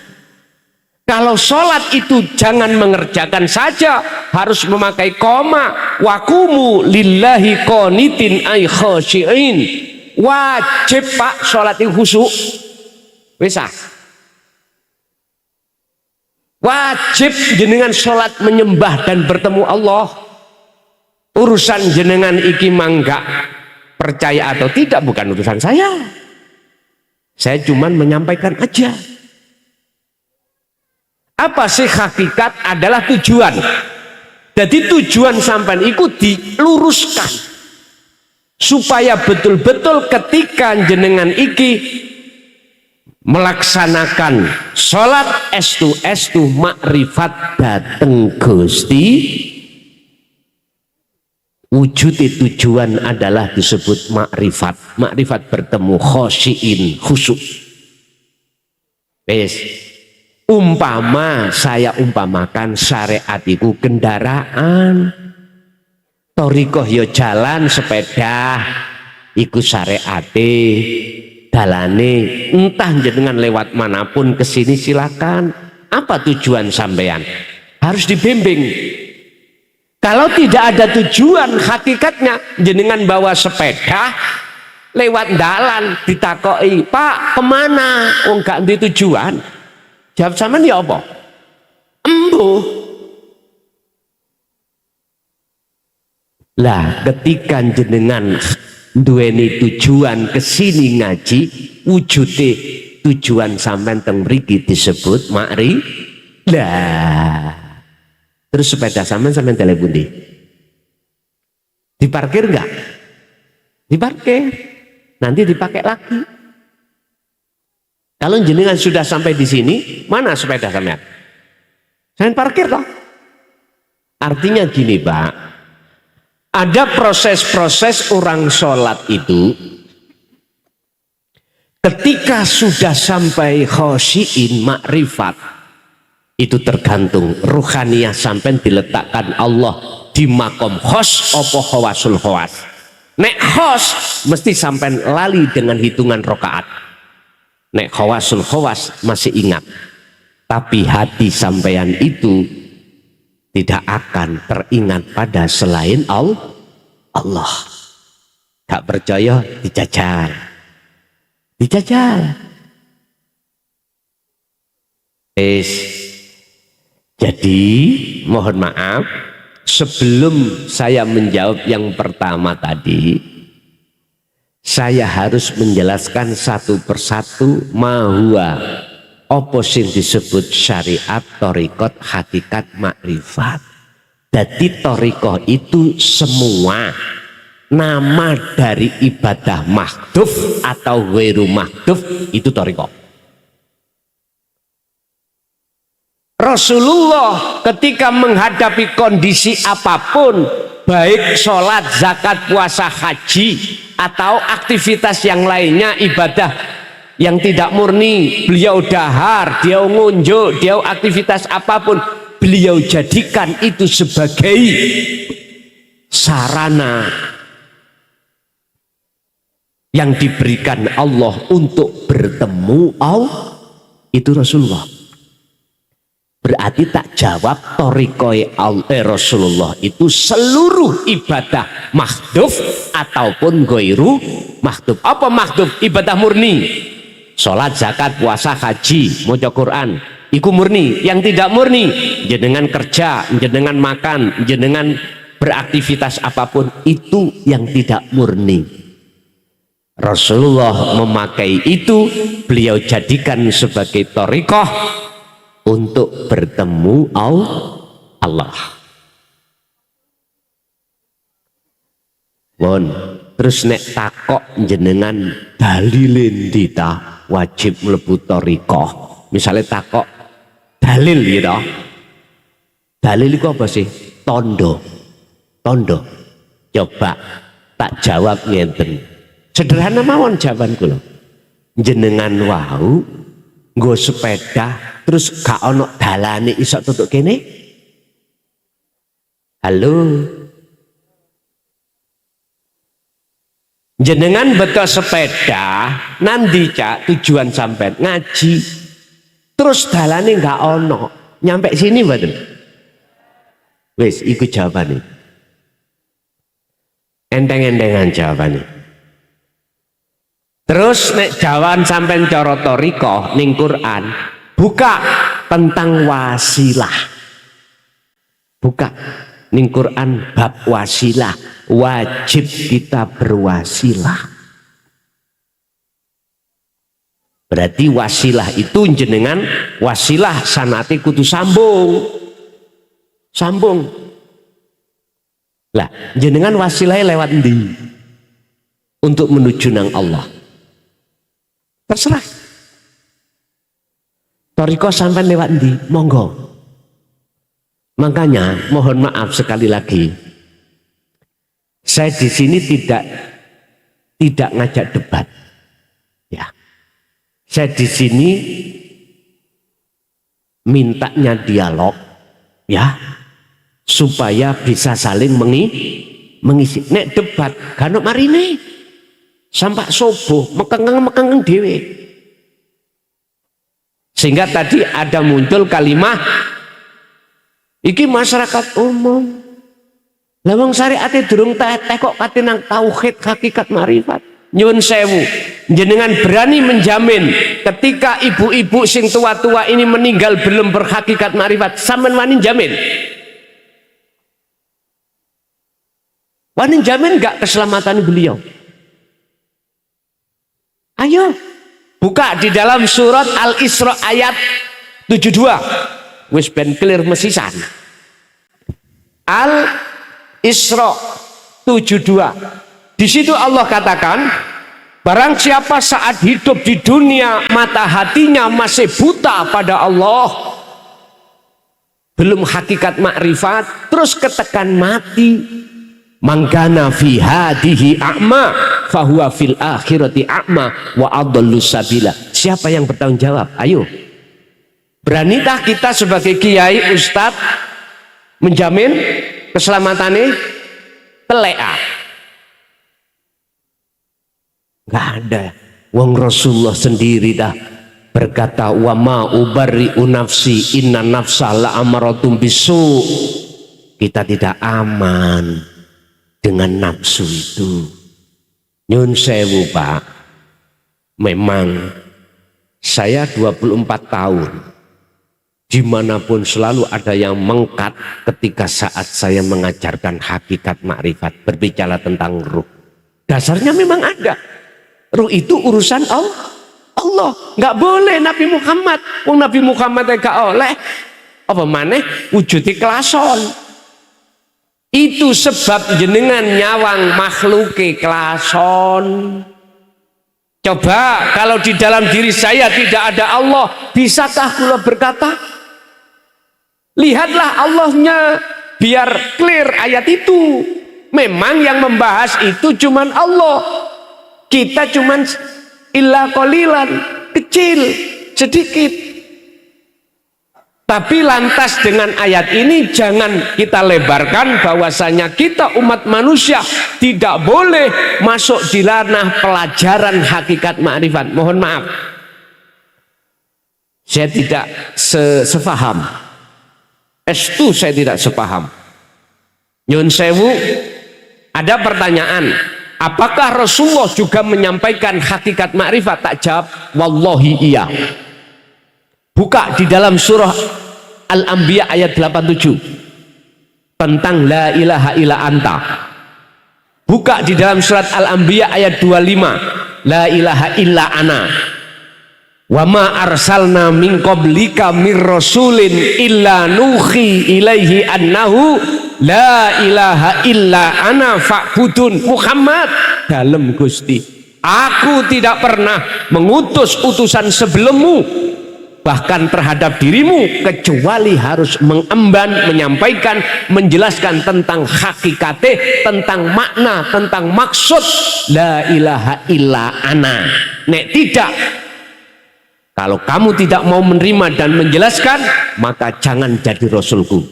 Kalau sholat itu jangan mengerjakan saja, harus memakai koma. Wakumu lillahi qanitin ay khashi'in. Wajib pak sholat itu khusyuk. Bisa. Wajib jenengan sholat menyembah dan bertemu Allah. Urusan jenengan iki mangga percaya atau tidak bukan urusan saya. Saya cuman menyampaikan aja. Apa sih hakikat adalah tujuan. Jadi tujuan sampean ikut diluruskan supaya betul-betul ketika jenengan iki melaksanakan sholat estu makrifat dateng Gusti. Wujud tujuan adalah disebut makrifat. Makrifat bertemu khosyiin, khusyuk. Umpama saya umpamakan syariat itu kendaraan, torikoh yo jalan sepeda, iku syariate, dalane, entah jenengan lewat manapun kesini silakan. Apa tujuan sampean? Harus dibimbing. Kalau tidak ada tujuan, hakikatnya jenengan bawa sepeda lewat dalan ditakoi, Pak kemana? Oh enggak di tujuan. Jawab sampean ya apa? Embuh. Lah ketika jenengan duweni tujuan kesini ngaji, wujude tujuan sampean teng mriki disebut makri. Lah terus sepeda sampean telepon diparkir enggak? Diparkir, nanti dipakai lagi. Kalau jenengan sudah sampai di sini, mana sepeda sampean? Sampean parkir toh. Artinya gini Pak, ada proses-proses orang sholat itu ketika sudah sampai khosyiin makrifat, itu tergantung ruhaniyah sampai diletakkan Allah di makom khos opo khawasul khawas. Nek khos mesti sampai lali dengan hitungan rokaat. Nek khawasul khawas masih ingat. Tapi hati sampean itu tidak akan teringat pada selain Allah. Gak percaya dijajal. Jadi mohon maaf, sebelum saya menjawab yang pertama tadi, saya harus menjelaskan satu persatu mahua apa sing disebut syariat, thariqat, hakikat, makrifat. Jadi thariqah itu semua nama dari ibadah mahdhuf atau ghairu mahdhuf, itu thariqah. Rasulullah ketika menghadapi kondisi apapun, baik sholat, zakat, puasa, haji, atau aktivitas yang lainnya, ibadah yang tidak murni, beliau dahar, dia ngunjuk, dia aktivitas apapun, beliau jadikan itu sebagai sarana yang diberikan Allah untuk bertemu Allah. Itu Rasulullah. Berarti tak jawab torikoi Rasulullah itu seluruh ibadah mahdhuf ataupun goiru mahdhuf. Apa mahdhuf? Ibadah murni, sholat, zakat, puasa, haji, maca Quran, iku murni. Yang tidak murni, jenengan kerja, jenengan makan, jenengan beraktivitas apapun, itu yang tidak murni. Rasulullah memakai itu, beliau jadikan sebagai thariqah untuk bertemu Allah. Bon, terus nek takok jenengan dalilin dita wajib mlebu thariqah. Misalnya takok dalil gitu. Dalil itu apa sih? Tondo. Coba tak jawab ngenten. Sederhana mawon jawaban kula. Jenengan wau nggo sepeda terus gak ono dalane iso tutuk kene. Halo. Jenengan betul sepeda nanti cak tujuan sampai ngaji terus dalane gak ono nyampe sini mboten. Wis iku jawabane. Enteng-entengan jawabane. Terus nek jawaban sampean cara thariqah ning Quran, buka tentang wasilah. Buka ning Quran bab wasilah, wajib kita berwasilah. Berarti wasilah itu jenengan wasilah sanate kudu sambung. Lah, jenengan wasilahnya lewat ndi? Untuk menuju nang Allah. Terserah. Thariqah sampai lewat ndi? Monggo. Makanya mohon maaf sekali lagi. Saya di sini tidak ngajak debat. Ya. Saya di sini mintanya dialog ya. Supaya bisa saling mengisi. Nek debat kan marine sampai subuh mekengeng dhewe. Sehingga tadi ada muncul kalimat iki masyarakat umum. Lah wong syariate durung teteh kok kate nang tauhid hakikat marifat. Nyuwun sewu, jenengan berani menjamin ketika ibu-ibu sing tua-tua ini meninggal belum berhakikat marifat, sampean wani jamin? Wani jamin gak keselamatan beliau? Ayo buka di dalam surat Al-Isra ayat 72. Wis ben clear mesisan. Al-Isra 72. Di situ Allah katakan, barang siapa saat hidup di dunia mata hatinya masih buta pada Allah, belum hakikat makrifat, terus ketekan mati, manggana fi hadihi a'ma fahuwa fil akhirati a'ma wa adallu sabila. Siapa yang bertanggung jawab? Ayo. Beranitah kita sebagai kiai ustadz menjamin keselamatannya? Telea. Nggak ada. Wong Rasulullah sendiri dah berkata, wa ma ubarri'u nafsi inna nafsa la amaratum bisu. Kita tidak aman dengan nafsu itu. Nyun sewu Pak, memang saya 24 tahun dimanapun selalu ada yang mengkat ketika saat saya mengajarkan hakikat makrifat, berbicara tentang ruh. Dasarnya memang ada. Ruh itu urusan Allah. Nggak boleh Nabi Muhammad. Wong Nabi Muhammad gak oleh apa maneh wujudi kelason. Itu sebab jenengan nyawang makhluke kelason. Coba kalau di dalam diri saya tidak ada Allah, bisakah kula berkata Lihatlah Allahnya, biar clear ayat itu. Memang yang membahas itu cuman Allah. Kita cuman illa qalilan, kecil, sedikit. Tapi lantas dengan ayat ini jangan kita lebarkan bahwasanya kita umat manusia tidak boleh masuk di ranah pelajaran hakikat ma'rifat. Mohon maaf, saya tidak sepaham. Estu saya tidak sepaham. Nyun sewu, ada pertanyaan, apakah Rasulullah juga menyampaikan hakikat ma'rifat? Tak jawab, wallahi iya. Buka di dalam surah Al-Anbiya ayat 87 tentang la ilaha illa anta. Buka di dalam surat Al-Anbiya ayat 25, la ilaha illa ana. Wa ma arsalna min qablika mir rasulin illa nuhi ilaihi annahu la ilaha illa ana fa'budun. Muhammad, dalem Gusti, aku tidak pernah mengutus utusan sebelummu bahkan terhadap dirimu kecuali harus mengemban, menyampaikan, menjelaskan tentang hakikate, tentang makna, tentang maksud la ilaha illa ana. Nek tidak, kalau kamu tidak mau menerima dan menjelaskan, maka jangan jadi rasulku.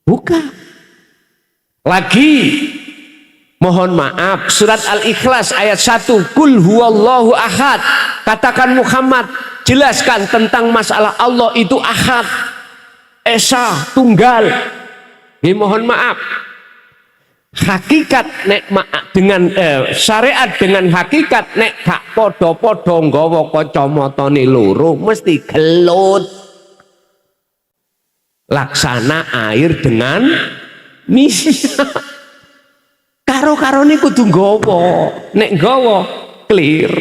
Buka lagi, mohon maaf, surat Al-Ikhlas ayat 1, kul huwallahu ahad. Katakan Muhammad, jelaskan tentang masalah Allah itu ahad, esa, tunggal. Mohon maaf, hakikat nek dengan syariat dengan hakikat nek gak podo-podo nggawa kacamatane loro mesti gelut. Laksana air dengan misia. Karo-karone kudu nggawa. Nek nggawa clear.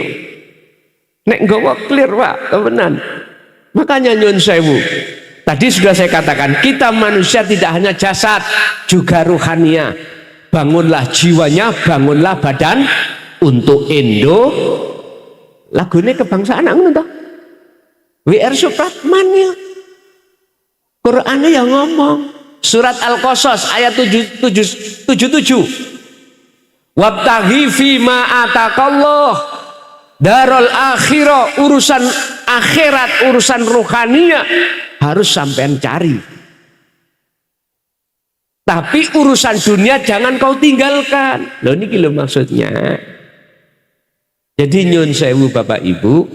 Nek nggawa clear, Pak, temenan. Makanya nyun sewu, tadi sudah saya katakan, kita manusia tidak hanya jasad, juga ruhania. Bangunlah jiwanya, bangunlah badan untuk Indo. Lagunya kebangsaan ngono to. WR Supratman ya. Qur'annya yang ngomong. Surat Al-Qasas ayat 77. Wabtaghi fima atakallah darul akhirah, urusan akhirat, urusan rohania harus sampean cari. Tapi urusan dunia jangan kau tinggalkan. Loh ini lho maksudnya. Jadi nyun sewu Bapak Ibu,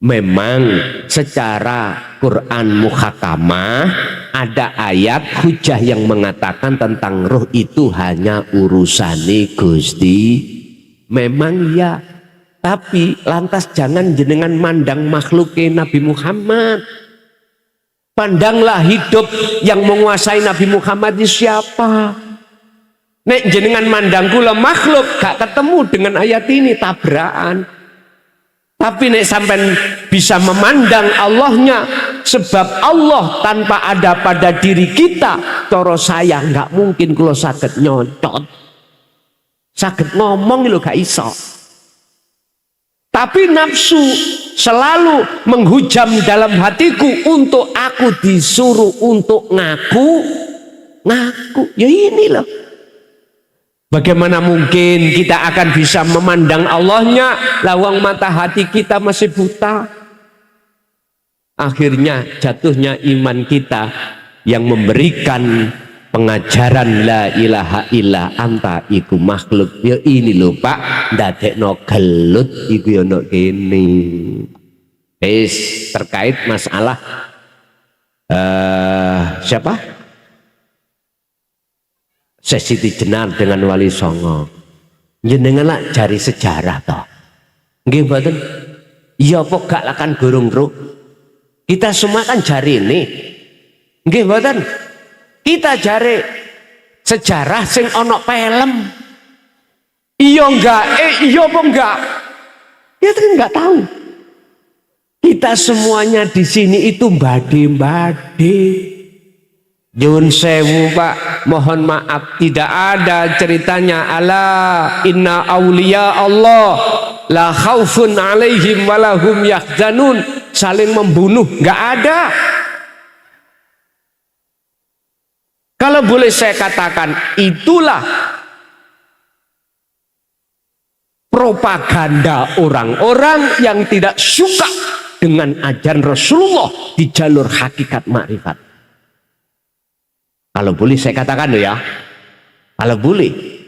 memang secara Quran muhakamah ada ayat hujah yang mengatakan tentang roh itu hanya urusane Gusti. Memang ya, tapi lantas jangan jenengan mandang makhluknya Nabi Muhammad. Pandanglah hidup yang menguasai Nabi Muhammad itu siapa. Nek jenengan mandang kula makhluk gak ketemu dengan ayat ini, tabrakan. Tapi nek sampean bisa memandang Allahnya, sebab Allah tanpa ada pada diri kita, coro saya nggak mungkin kula saged nyontot, saged ngomong lho gak iso. Tapi nafsu selalu menghujam dalam hatiku untuk aku disuruh untuk ngaku. Ya ini loh. Bagaimana mungkin kita akan bisa memandang Allahnya, lawang mata hati kita masih buta. Akhirnya jatuhnya iman kita yang memberikan pengajaran la ilaha illa anta iku makhluk. Ya ini lho Pak, ndadekno gelut iku ya ono kene. Terkait masalah siapa? Sesiti Jenar dengan Wali Songo. Jenengan lah cari sejarah toh. Nggih mboten? Ya apa gak lakan gorong roh. Kita semua kan jari ini. Nggih mboten? Kita cari sejarah sing ono film. Iya enggak? Iya apa enggak? Kita kan enggak tahu. Kita semuanya di sini itu mbade-mbade. Nyun sewu Pak, mohon maaf, tidak ada ceritanya ala inna auliya Allah la khaufun alaihim walahum yahzanun, saling membunuh, enggak ada. Kalau boleh saya katakan, itulah propaganda orang-orang yang tidak suka dengan ajaran Rasulullah di jalur hakikat makrifat. Kalau boleh saya katakan ya, kalau boleh.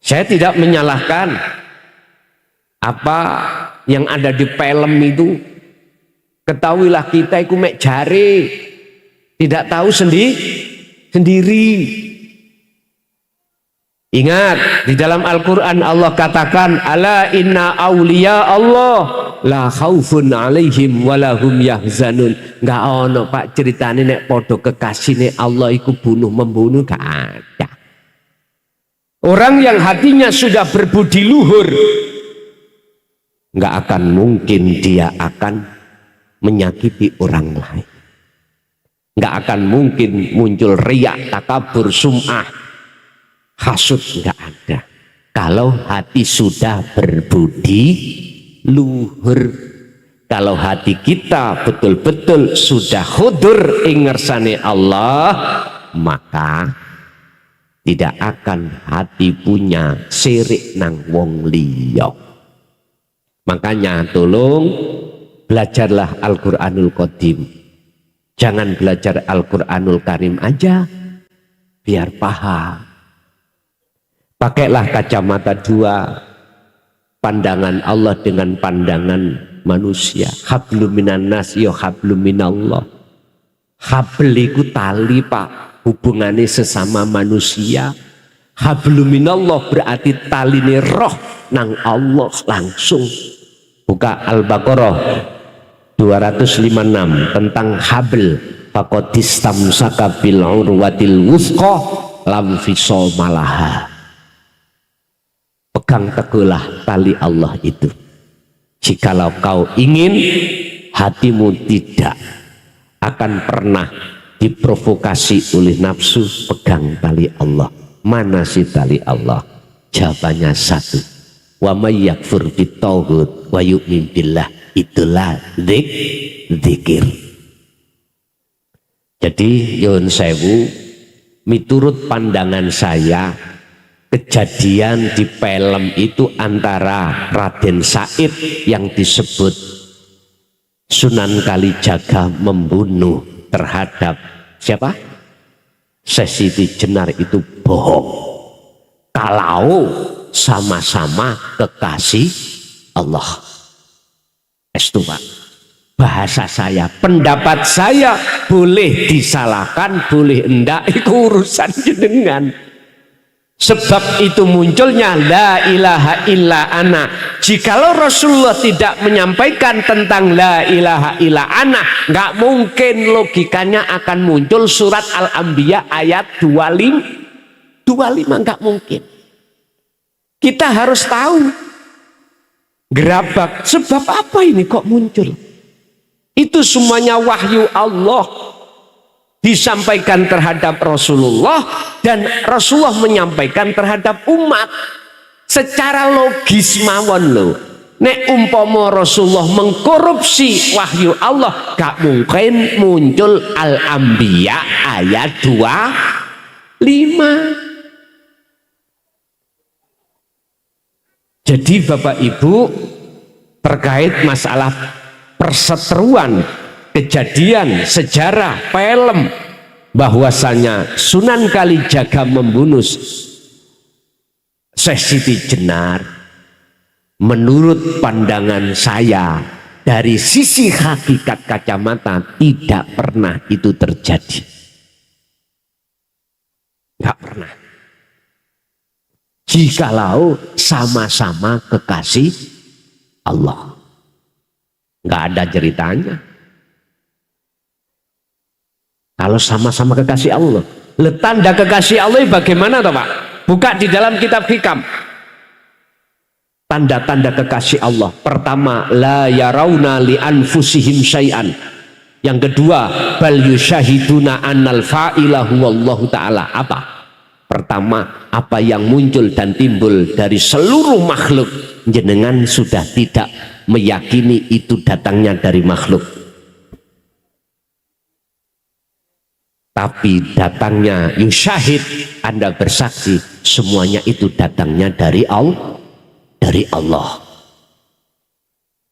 Saya tidak menyalahkan apa yang ada di film itu. Ketahuilah kita itu mek jari, tidak tahu sendiri. Ingat, di dalam Al-Quran Allah katakan, ala inna awliya Allah la khaufun alaihim walahum yahzanun. Nggak ono pak ceritanya nek podo kekasihnya Allah iku bunuh membunuh, gak ada. Orang yang hatinya sudah berbudi luhur, nggak akan mungkin dia akan menyakiti orang lain. Nggak akan mungkin muncul riak, takabur, sum'ah, hasud, nggak ada. Kalau hati sudah berbudi luhur, kalau hati kita betul-betul sudah khudur ing ngersane Allah, maka tidak akan hati punya sirik nang wong liya. Makanya tolong belajarlah Al-Quranul Qadim. Jangan belajar Al-Quranul Karim aja biar paham. Pakailah kacamata dua, pandangan Allah dengan pandangan manusia. Hablum minan nas ya hablum minallah. Habl iku tali pak, hubungannya sesama manusia. Hablum minallah berarti taline roh nang Allah langsung. Buka Al-Baqarah 256 tentang habl. Faqadistamsaka bil urwatil wuthqa lam fisal malaha. Pegang teguhlah tali Allah itu. Jikalau kau ingin hatimu tidak akan pernah diprovokasi oleh nafsu, pegang tali Allah. Mana sih tali Allah? Jawabannya satu. Wa may yakfur bitauhid wa yu'min billah, itulah zikir. Jadi yun sewu, miturut pandangan saya, kejadian di film itu antara Raden Said yang disebut Sunan Kalijaga membunuh terhadap siapa? Siti Jenar itu bohong. Kalau sama-sama kekasih Allah. Itu Pak. Bahasa saya, pendapat saya boleh disalahkan, boleh enggak, itu urusan jenengan. Sebab itu munculnya la ilaha illa ana. Jikalau Rasulullah tidak menyampaikan tentang la ilaha illa ana, nggak mungkin logikanya akan muncul surat Al-Anbiya ayat 25, nggak mungkin. Kita harus tahu gerabak sebab apa ini kok muncul. Itu semuanya wahyu Allah disampaikan terhadap Rasulullah, dan Rasulullah menyampaikan terhadap umat secara logis mawon loh. Nek umpama Rasulullah mengkorupsi wahyu Allah, gak mungkin muncul Al-Anbiya ayat 25. Jadi Bapak Ibu, terkait masalah perseteruan kejadian sejarah film bahwasanya Sunan Kalijaga membunuh Syekh Siti Jenar, menurut pandangan saya dari sisi hakikat kacamata tidak pernah itu terjadi, nggak pernah. Jikalau sama-sama kekasih Allah, nggak ada ceritanya. Kalau sama-sama kekasih Allah, tanda kekasih Allah bagaimana toh Pak? Buka di dalam kitab Hikam. Tanda-tanda kekasih Allah. Pertama, la yarawna li anfusihim syai'an. Yang kedua, bal yusyahiduna annal fa'ilahu wallahu ta'ala. Apa? Pertama, apa yang muncul dan timbul dari seluruh makhluk, jenengan sudah tidak meyakini itu datangnya dari makhluk. Tapi datangnya yusyahid, Anda bersaksi, semuanya itu datangnya dari Allah.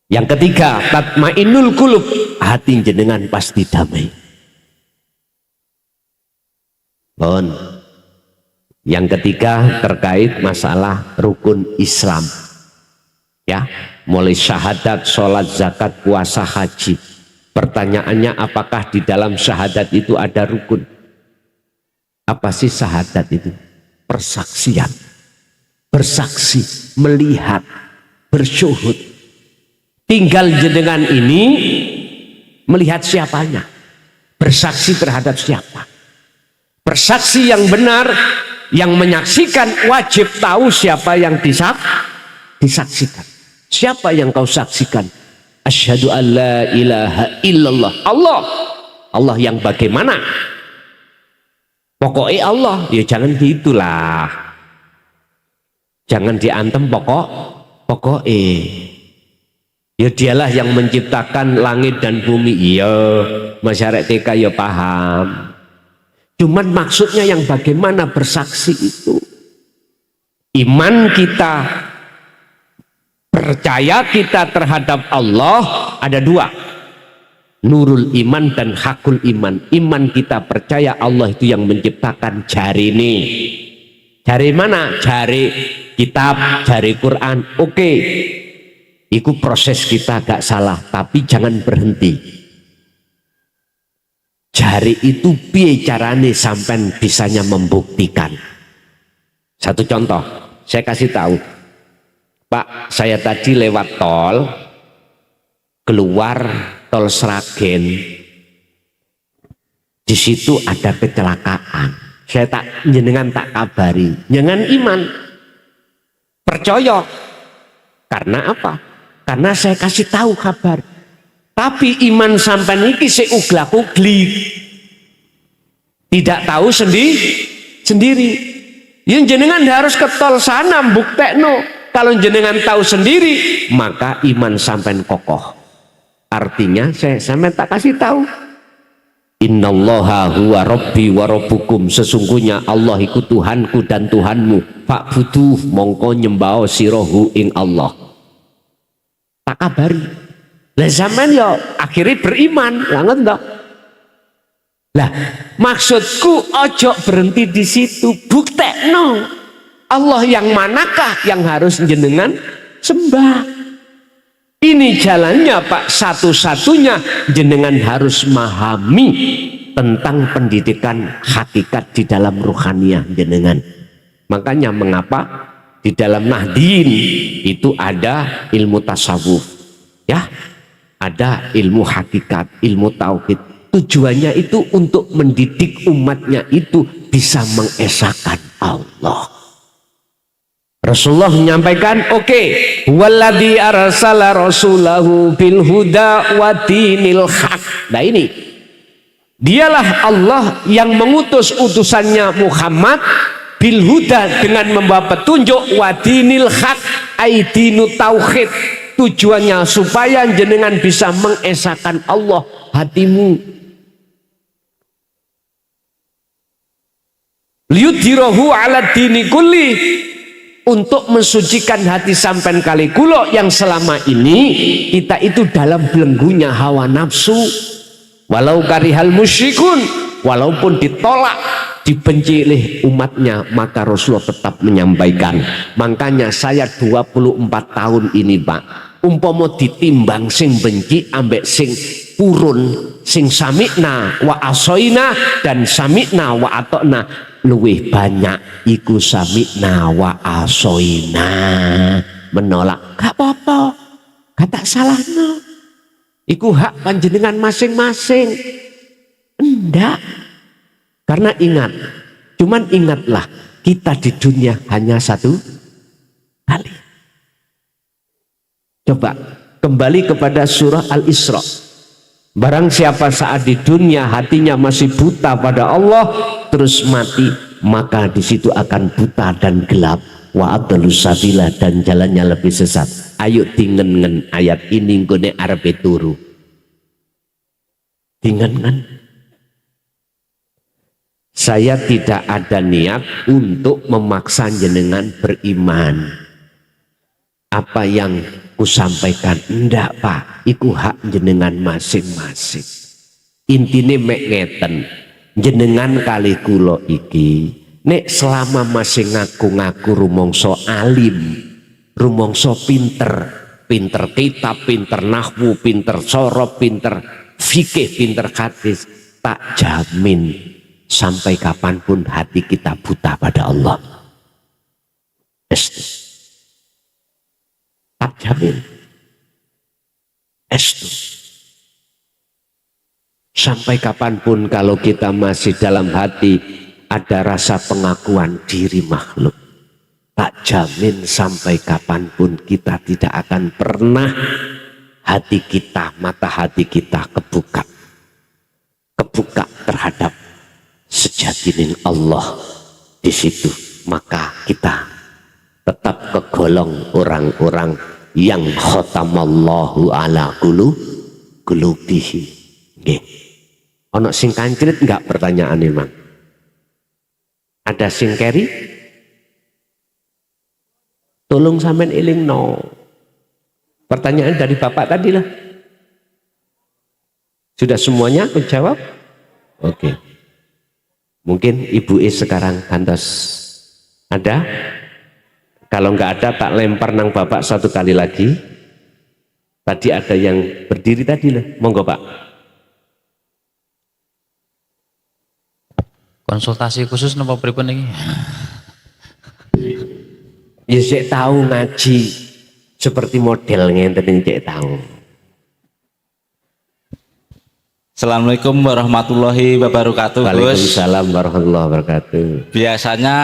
Yang ketiga, tatmainnul qulub, hati jenengan pasti damai. Bon. Yang ketiga terkait masalah rukun Islam. Ya, mulai syahadat, sholat, zakat, puasa, haji. Pertanyaannya, apakah di dalam syahadat itu ada rukun? Apa sih syahadat itu? Persaksian. Bersaksi, melihat, bersyuhud. Tinggal jenengan ini melihat siapanya. Bersaksi terhadap siapa. Bersaksi yang benar, yang menyaksikan wajib tahu siapa yang disaksikan. Siapa yang kau saksikan? Asyhadu an la ilaha illallah. Allah yang bagaimana? Pokoknya Allah, ya jangan gitulah. Jangan diantem pokoknya. Ya dialah yang menciptakan langit dan bumi. Iya, masyarakat TK ya paham. Cuman maksudnya yang bagaimana bersaksi itu. Iman kita, percaya kita terhadap Allah ada dua, nurul iman dan hakul iman. Iman kita percaya Allah itu yang menciptakan jari ini. Jari mana? Jari kitab, jari Quran. Oke, itu proses kita gak salah, tapi jangan berhenti. Jari itu piye carane sampai bisanya membuktikan. Satu contoh, saya kasih tahu. Pak, saya tadi lewat tol, keluar tol Sragen, di situ ada kecelakaan. Saya jenengan tak kabari, jangan iman, percaya. Karena apa? Karena saya kasih tahu kabar. Tapi iman sampai niki seuglak-uglik, tidak tahu sendiri. Yang jenengan harus ke tol sana buktekno. Kalau jenengan tahu sendiri, maka iman sampai kokoh. Artinya saya sampai tak kasih tahu. Innallaha huwa rabbi wa rabbukum, sesungguhnya Allah iku Tuhanku dan Tuhanmu. Fa'buduh, mongko nyembah sirohu ing Allah. Tak kabari. Lah sampean ya akhirnya beriman, langet enggak? Lah maksudku ojo berhenti di situ, buktekno. Allah yang manakah yang harus jenengan sembah? Ini jalannya Pak, satu-satunya jenengan harus memahami tentang pendidikan hakikat di dalam ruhaniyah jenengan. Makanya mengapa di dalam Nahdien itu ada ilmu tasawuf, ya, ada ilmu hakikat, ilmu tauhid. Tujuannya itu untuk mendidik umatnya itu bisa mengesahkan Allah. Rasulullah menyampaikan, oke, walladzi arsala rasulahu bil huda wa dinil haq. Nah ini, dialah Allah yang mengutus utusannya Muhammad bil huda dengan membawa petunjuk wa dinil haq, aidinu tauhid. Tujuannya supaya jenengan bisa mengesahkan Allah hatimu. Liyudhirahu ala dini kulli, untuk mensucikan hati sampean kali kulo yang selama ini kita itu dalam belenggunya hawa nafsu. Walau karihal musyrikun, walaupun ditolak, dibenci oleh umatnya, maka Rasulullah tetap menyampaikan. Makanya saya 24 tahun ini Pak, umpama ditimbang sing benci ambek sing purun, sing samikna wa asoina dan samikna wa atokna, luwih banyak iku samikna wa asoina, menolak. Gak apa-apa, kata salah no, iku hak panjenengan masing-masing. Enggak, karena ingat, cuman ingatlah kita di dunia hanya satu kali. Coba kembali kepada surah Al-Isra. Barang siapa saat di dunia hatinya masih buta pada Allah, terus mati, maka di situ akan buta dan gelap. Wa adallus sabila, dan jalannya lebih sesat. Ayo dingen-ngen ayat ini nggone arepe turu. Dingen-ngen. saya tidak ada niat untuk memaksa jenengan beriman. Apa yang kusampaikan ndak Pak, iku hak jenengan masing-masing. Intine mek ngeten, jenengan kali kula iki nek selama masih ngaku-ngaku rumangsa alim, rumangsa pinter, pinter kitab, pinter nahwu, pinter sorob, pinter fikih, pinter hadis, tak jamin sampai kapanpun hati kita buta pada Allah. Estu. Tak jamin. Estu. Sampai kapanpun kalau kita masih dalam hati ada rasa pengakuan diri makhluk, tak jamin sampai kapanpun kita tidak akan pernah hati kita, mata hati kita kebuka terhadap sejatining Allah di situ, maka kita tetap kegolong orang-orang yang khotamallahu ala qulubihi. Nggih. Ono sing kancrit enggak pertanyaan Mang? Ada sing keri? Tolong sampean elingno. Pertanyaan dari Bapak tadi lah. Sudah semuanya aku jawab? Oke. Mungkin Ibu E sekarang kantos ada? Kalau nggak ada tak lempar nang Bapak satu kali lagi. Tadi ada yang berdiri tadi lah. Monggo Pak. Konsultasi khusus napa pripun iki? Ya cek tahu ngaji seperti model ngenten cek tahu. Assalamualaikum warahmatullahi wabarakatuh. Waalaikumsalam warahmatullahi wabarakatuh. Biasanya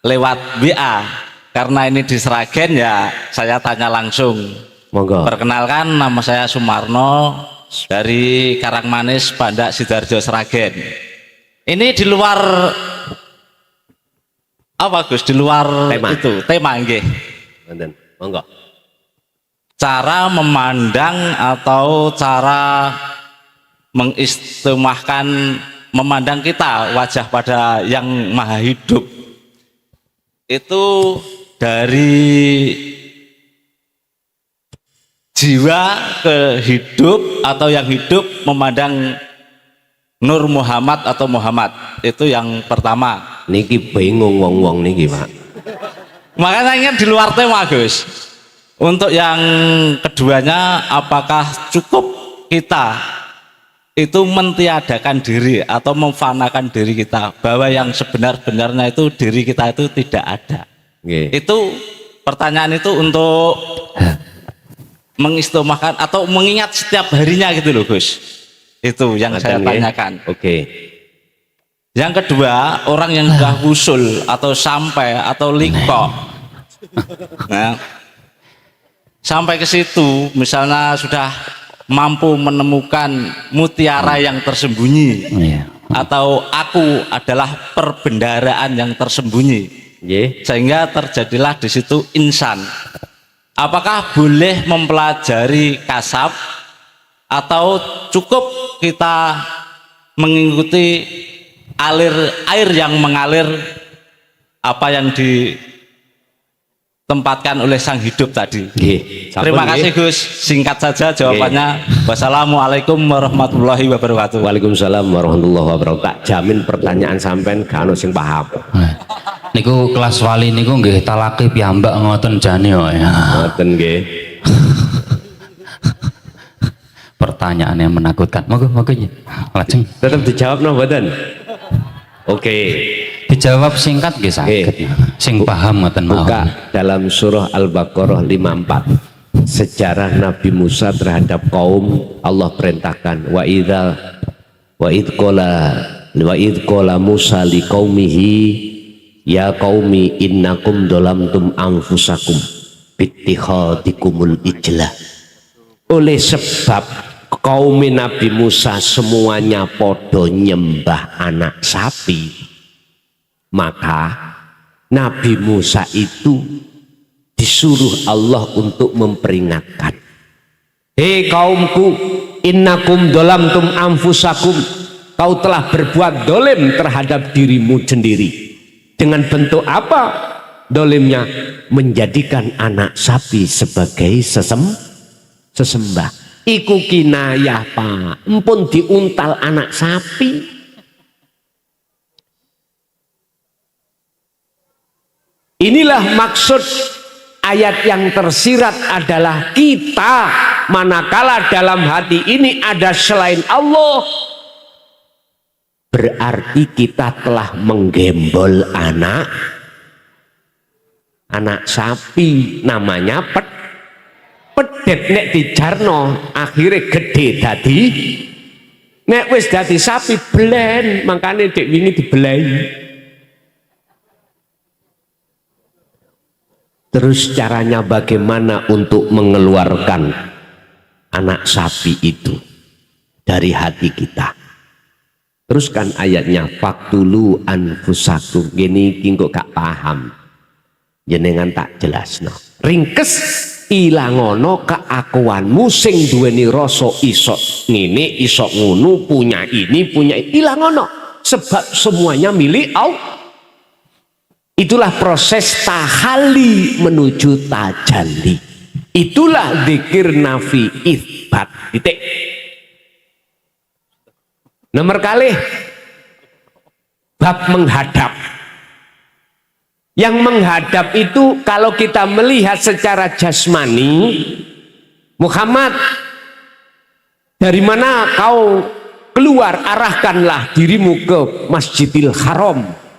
lewat WA, karena ini di Sragen ya saya tanya langsung. Monggo. Perkenalkan, nama saya Sumarno dari Karangmanis, Banda Sidoarjo, Sragen. Ini di luar apa Gus? Di luar tema. itu tema nggih. Monggo. Cara memandang atau cara mengistimahkan memandang kita wajah pada yang maha hidup itu dari jiwa ke hidup atau yang hidup memandang Nur Muhammad atau Muhammad, itu yang pertama. Niki bingung wong-wong niki Pak. Makanya ini di luar tema Gus. Untuk yang keduanya, apakah cukup kita itu mentiadakan diri atau memfanakan diri kita, bahwa yang sebenar-benarnya itu diri kita itu tidak ada. Itu pertanyaan itu untuk mengistimahkan atau mengingat setiap harinya gitu loh Gus. Itu yang saya tanyakan. Oke. Yang kedua, orang yang sudah wusul atau sampai atau liko, nah, sampai ke situ, misalnya sudah mampu menemukan mutiara yang tersembunyi, atau aku adalah perbendaharaan yang tersembunyi, sehingga terjadilah di situ insan. Apakah boleh mempelajari kasab atau cukup kita mengikuti alir air yang mengalir apa yang ditempatkan oleh sang hidup tadi? Terima kasih Gus, singkat saja jawabannya. Wassalamualaikum warahmatullahi wabarakatuh. Waalaikumsalam warahmatullahi wabarakatuh. Tak jamin pertanyaan sampean gak ono sing paham. Niku kelas wali niku nggih talake piyambak ngoten jane kok ya. Ngoten nggih. Pertanyaan yang menakutkan. Moga lajeng. Tetap dijawab no mboten? Oke. Dijawab singkat nggih saged. Sing paham ngoten mawon. Buka dalam surah Al-Baqarah 54. Sejarah Nabi Musa terhadap kaum, Allah perintahkan wa idh qala Musa liqaumihi ya qaumi innakum dolamtum anfusakum bittikhadikumul ijlah. Oleh sebab kaum Nabi Musa semuanya podo nyembah anak sapi, maka Nabi Musa itu disuruh Allah untuk memperingatkan, hei kaumku, innakum dolamtum anfusakum, kau telah berbuat dolim terhadap dirimu sendiri. Dengan bentuk apa dolimnya? Menjadikan anak sapi sebagai sesembah. Iku kinayah pak, empun diuntal anak sapi. Inilah maksud ayat yang tersirat adalah kita manakala dalam hati ini ada selain Allah, berarti kita telah menggembol anak sapi, namanya pedet. Nek dijarno akhirnya gede dadi, nek wis dadi sapi belen, makanya dek wingi dibelai. Terus caranya bagaimana untuk mengeluarkan anak sapi itu dari hati kita? Teruskan ayatnya, faktulu anfusakum. Gini kok gak paham, jenengan tak jelasno. Ringkes ilangono keakuanmu sing duweni rasa iso ngene iso ngono, punya ini punya ilangono, sebab semuanya milik Allah. Itulah proses tahali menuju tajalli. Itulah dzikir nafi itsbat. Titik. Nomor kali bab menghadap. Yang menghadap itu kalau kita melihat secara jasmani, Muhammad, dari mana kau keluar? Arahkanlah dirimu ke Masjidil Haram.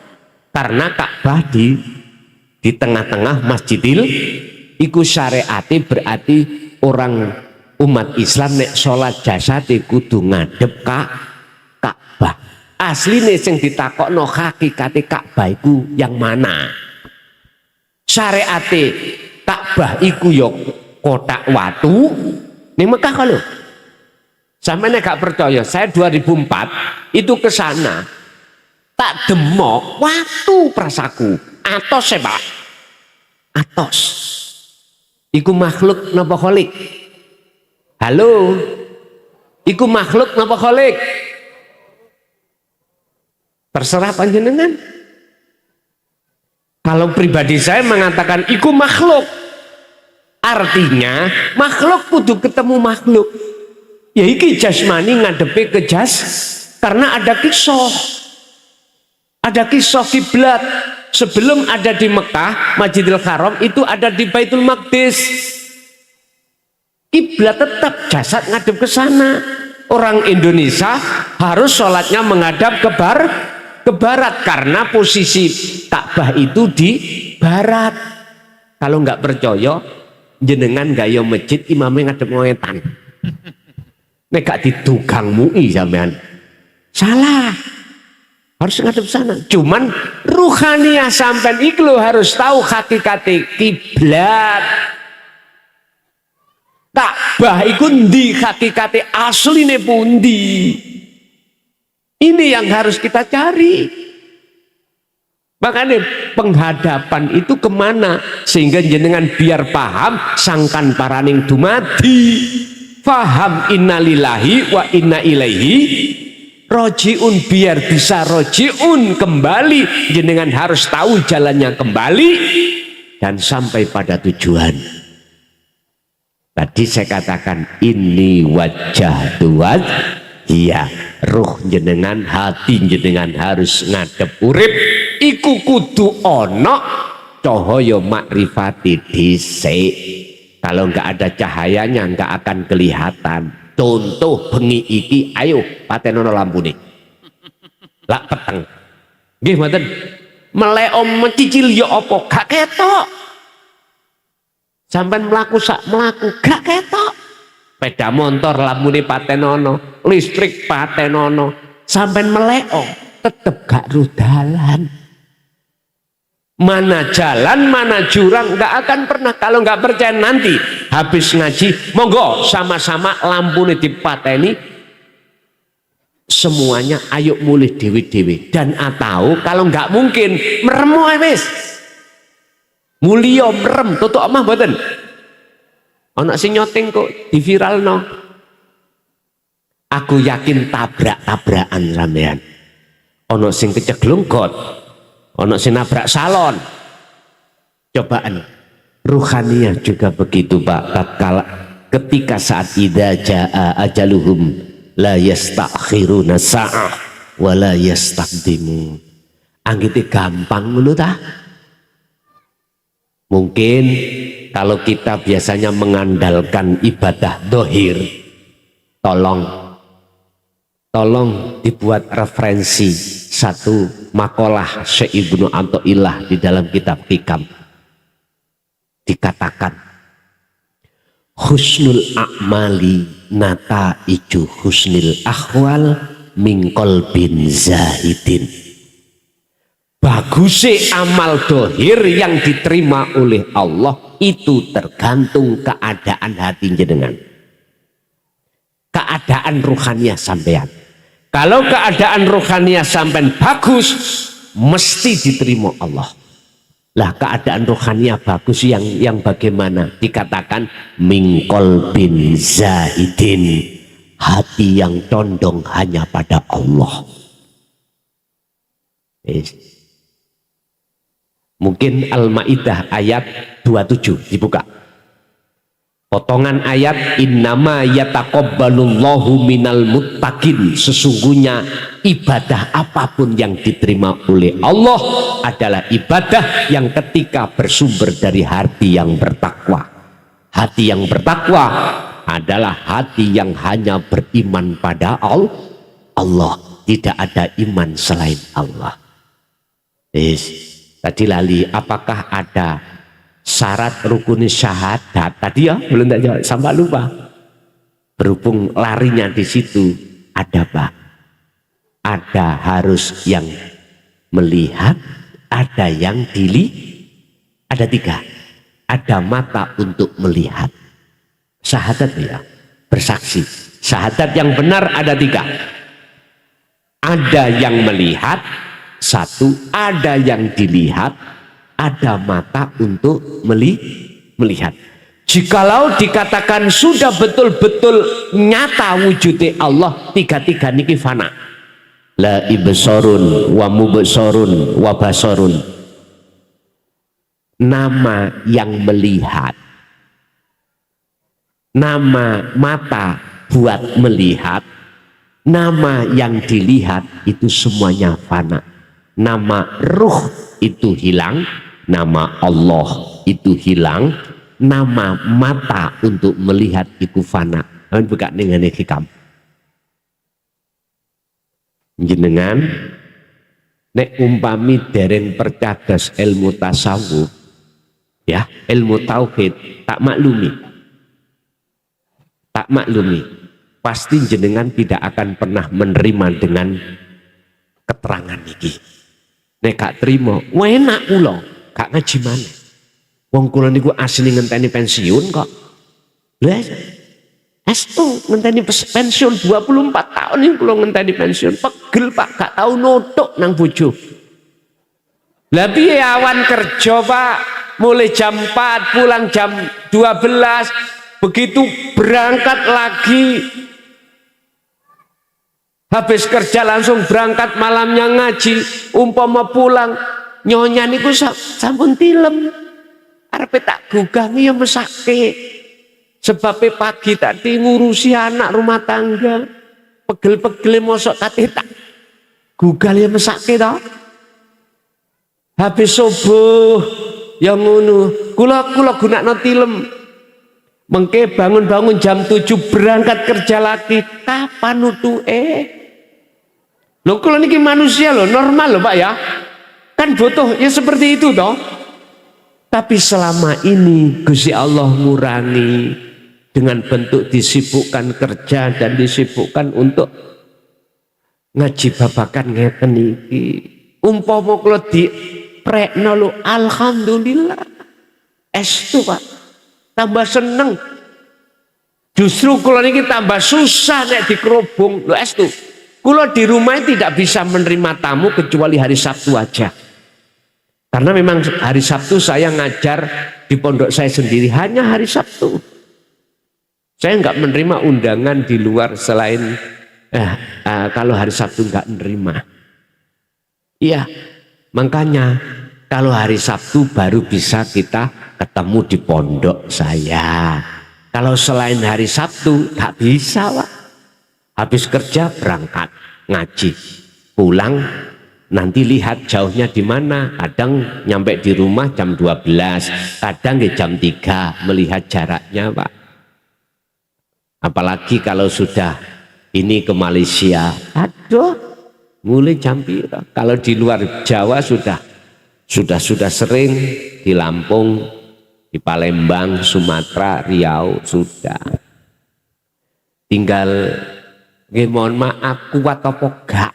Karena Ka'bah di tengah-tengah Masjidil iku syariate, berarti orang umat Islam nek sholat jasate kudu ngadep Ka'bah. Asline sing ditakokno hakikate Ka'bah iku yang mana? Syariate Ka'bah iku ya kotak watu ning Mekah kalau. Sampeyan nek gak percaya, saya 2004 itu ke sana. Tak demok watu prasaku. Atos Pak. Atos. Iku makhluk napa kholik? Halo. Iku makhluk napa kholik? Terserah panjenengan. Kalau pribadi saya mengatakan iku makhluk. Artinya makhluk kudu ketemu makhluk. Ya iki jasmani ngadepi ke jas karena ada kisah. Ada kisah kiblat. Sebelum ada di Mekah, Masjidil Haram itu ada di Baitul Maqdis. Kiblat tetap jasad ngadep ke sana. Orang Indonesia harus sholatnya menghadap ke barat karena posisi Ka'bah itu di barat. Kalau nggak percaya, jenengan gaya masjid imamnya ngadep ngewetan. Nek gak didugang MUI sampean. Salah. Harus ngadep sana. Cuman ruhaniyah sampean iku harus tahu hakikat kiblat. Ka'bah iku ndi hakikate asline pundi? Ini yang harus kita cari. Makanya penghadapan itu kemana? Sehingga jenengan biar paham sangkan paraning dumadi. Faham innalillahi wa inna ilaihi rojiun, biar bisa rojiun kembali, jenengan harus tahu jalannya kembali dan sampai pada tujuan. Tadi saya katakan ini wajah tuat, iya ruh jenengan, hati jenengan harus ngadep urip iku kudu ono cahaya makrifati dhisik. Kalau nggak ada cahayanya nggak akan kelihatan. Contoh bengi iki, ayo patenono lampune. Lak peteng. Nggih mboten. Melek mencicil ya apa? Gak ketok. Sampeyan mlaku sak mlaku gak ketok. Peda motor lampune patenono, listrik patenono. Sampeyan melek tetep gak rudalan. Mana jalan, mana jurang, nggak akan pernah. Kalau nggak percaya nanti habis ngaji, monggo sama-sama lampune dipateni semuanya. Ayo mulih dewi-dewi dan atau kalau nggak mungkin merem wis. Mulio merem, tutuk omah mboten. Ana sing nyoting kok di viral no. Aku yakin tabrak-tabrakan sampean. Ono sing keceglung got, ono sing nabrak salon. Cobaan. Ruhaniyah juga begitu Pak. Tatkala ketika saat idza jaa ajaluhum la yastakhiruna sa'ah wa la yastaqdimun. Anggite gampang ngono ta? Mungkin kalau kita biasanya mengandalkan ibadah dohir, tolong dibuat referensi satu makalah Syekh Ibnu Athaillah di dalam kitab Hikam. Dikatakan husnul a'mali nataiju husnil ahwal min qalbin zahidin. Bagusnya amal dohir yang diterima oleh Allah itu tergantung keadaan hati jenengan, keadaan ruhaniyah sampean. Kalau keadaan ruhaniyah sampean bagus, mesti diterima Allah. Lah keadaan rohaninya bagus yang bagaimana? Dikatakan min qalbin zahidin, hati yang condong hanya pada Allah. Mungkin Al-Maidah ayat 27 dibuka. Potongan ayat innama yataqabbalullahu minal muttaqin. Sesungguhnya ibadah apapun yang diterima oleh Allah adalah ibadah yang ketika bersumber dari hati yang bertakwa. Hati yang bertakwa adalah hati yang hanya beriman pada Allah. Tidak ada iman selain Allah. Tadi lali, apakah ada syarat rukun syahadat? Tadi ya belum tak jawab, sampai lupa. Berhubung larinya di situ, ada Pak. Ada harus yang melihat, ada yang ada 3. Ada mata untuk melihat. Syahadat ya, bersaksi. Syahadat yang benar ada 3. Ada yang melihat, 1. Ada yang dilihat, ada mata untuk melihat. Jikalau dikatakan sudah betul-betul nyata wujudnya Allah, 3 niki fana. La ibsorun wa mubsorun wa basarun. Nama yang melihat, nama mata buat melihat, nama yang dilihat itu semuanya fana. Nama ruh itu hilang, nama Allah itu hilang, nama mata untuk melihat itu fana. Amin buka dengan hikam. Jenengan nek umpami dereng percadas ilmu tasawuf, ya ilmu tauhid tak maklumi, pasti jenengan tidak akan pernah menerima dengan keterangan ini. Nek gak terima, enak kula, gak ngaji maneh. Wong kula niku asli ngenteni pensiun kok. Lah, estu ngenteni pensiun 24 tahun ini kula ngenteni pensiun. Pegel Pak, gak tau nutuk nang bojo. Lah piye awan kerja Pak, mulai jam 4 pulang jam 12, begitu berangkat lagi. Habis kerja langsung berangkat, malamnya ngaji, umpama pulang nyonya niku sampun tilem, arepe tak gugangi ya mesake. Sebab pagi tadi ngurusi anak rumah tangga, pegel-pegel mosok tadi tak gugal ya mesake toh. Habis subuh yang ngono, kula gunakno tilem. Mengke bangun-bangun jam 7 berangkat kerja lagi, kapan nutuke? Loh kalau niki manusia loh, normal loh Pak ya. Kan butuh ya seperti itu toh. Tapi selama ini Gusti Allah ngurangi dengan bentuk disibukkan kerja dan disibukkan untuk ngaji babakan ngeten iki. Umpama kula diprekno lho, alhamdulillah. Estu Pak. Tambah seneng. Justru kula niki tambah susah nek dikerubung. Lho estu. Kula di rumah tidak bisa menerima tamu kecuali hari Sabtu aja. Karena memang hari Sabtu saya ngajar di pondok saya sendiri, hanya hari Sabtu. Saya nggak menerima undangan di luar selain Kalau hari Sabtu nggak nerima. Iya, makanya kalau hari Sabtu baru bisa kita ketemu di pondok saya. Kalau selain hari Sabtu nggak bisa, Pak. Habis kerja berangkat ngaji, pulang nanti lihat jauhnya di mana. Kadang nyampe di rumah jam 12, kadang jam 3, melihat jaraknya, Pak. Apalagi kalau sudah ini ke Malaysia, aduh, mulai jam pira. Kalau di luar Jawa sudah sering di Lampung, di Palembang, Sumatera, Riau sudah. Tinggal mohon maaf kuat apa gak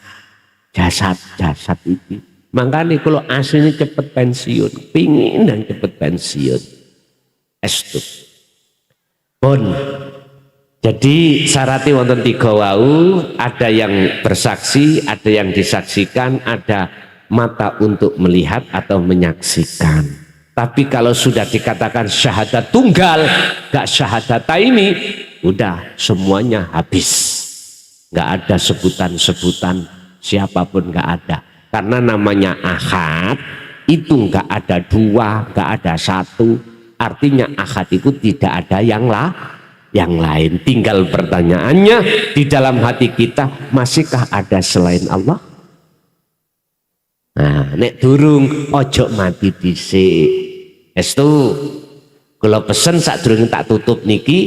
jasad ini. Makanya kalau aslinya cepet pensiun, pingin dan cepet pensiun. Estu. Pun. Jadi syaratnya wonten 3 wau, ada yang bersaksi, ada yang disaksikan, ada mata untuk melihat atau menyaksikan. Tapi kalau sudah dikatakan syahadat tunggal, gak syahadata ini, udah semuanya habis. Gak ada sebutan-sebutan siapapun, gak ada. Karena namanya ahad, itu gak ada 2, gak ada 1. Artinya ahad itu tidak ada yang lain. Tinggal pertanyaannya, di dalam hati kita masihkah ada selain Allah? Nah, nek durung ojo mati dhisik. Estu kula pesen sadurunge tak tutup niki,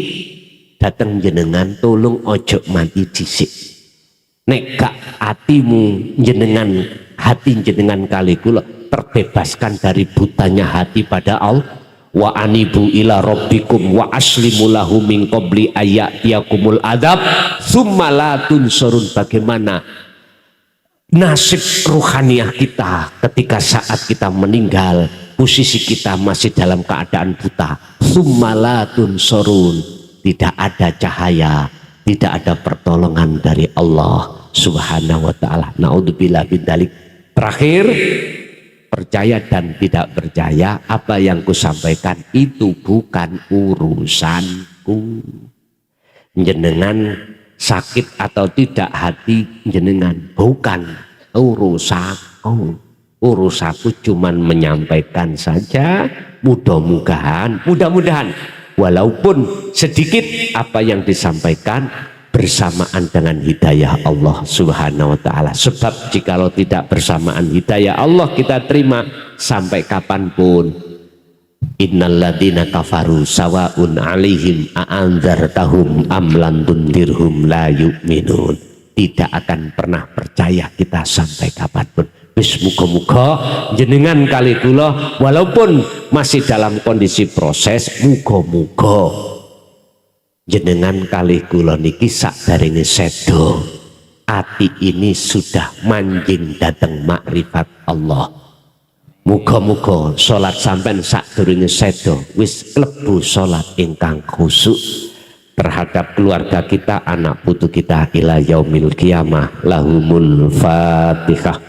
dateng jenengan tolong ojo mati dhisik. Nek gak hatimu jenengan, hati jenengan kali kula terbebaskan dari butanya hati pada Allah. Wa anibu ila rabbikum wa aslimu lahu min qabli ayatiyakumul adab tsumma la tunsurun. Bagaimana nasib ruhaniah kita ketika saat kita meninggal, posisi kita masih dalam keadaan buta. Tsumma la tunsurun, tidak ada cahaya, tidak ada pertolongan dari Allah Subhanahu wa taala. Naudzubillah min dzalik. Terakhir, percaya dan tidak percaya, apa yang kusampaikan itu bukan urusanku. Jenengan sakit atau tidak hati jenengan bukan urusanku. Urusanku cuman menyampaikan saja. Mudah-mudahan walaupun sedikit apa yang disampaikan bersamaan dengan hidayah Allah Subhanahu wa ta'ala. Sebab jikalau tidak bersamaan hidayah Allah kita terima sampai kapanpun, innalladzina kafaru sawaun alaihim a'anzartahum am lam tundirhum la yu'minun. Tidak akan pernah percaya kita sampai kapanpun. Wis muga-muga jenengan kali kula walaupun masih dalam kondisi proses, muga-muga jenengan kali kula niki sakderenge sedo, ati ini sudah manjing dateng makrifat Allah. Muga-muga salat sampean sakderenge sedo wis klebu salat ingkang khusyuk terhadap keluarga kita, anak putu kita ila yaumil qiyamah. Lahumul Fatihah.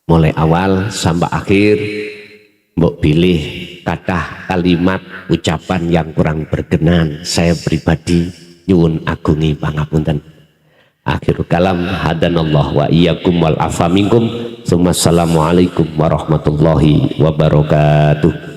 Mulai awal sampai akhir mbok pilih kata kalimat ucapan yang kurang berkenan, saya pribadi nyuwun agungi pangapunten. Akhirul kalam, hadanallah wa iyyakum wal afa minkum. Assalamualaikum warahmatullahi wabarakatuh.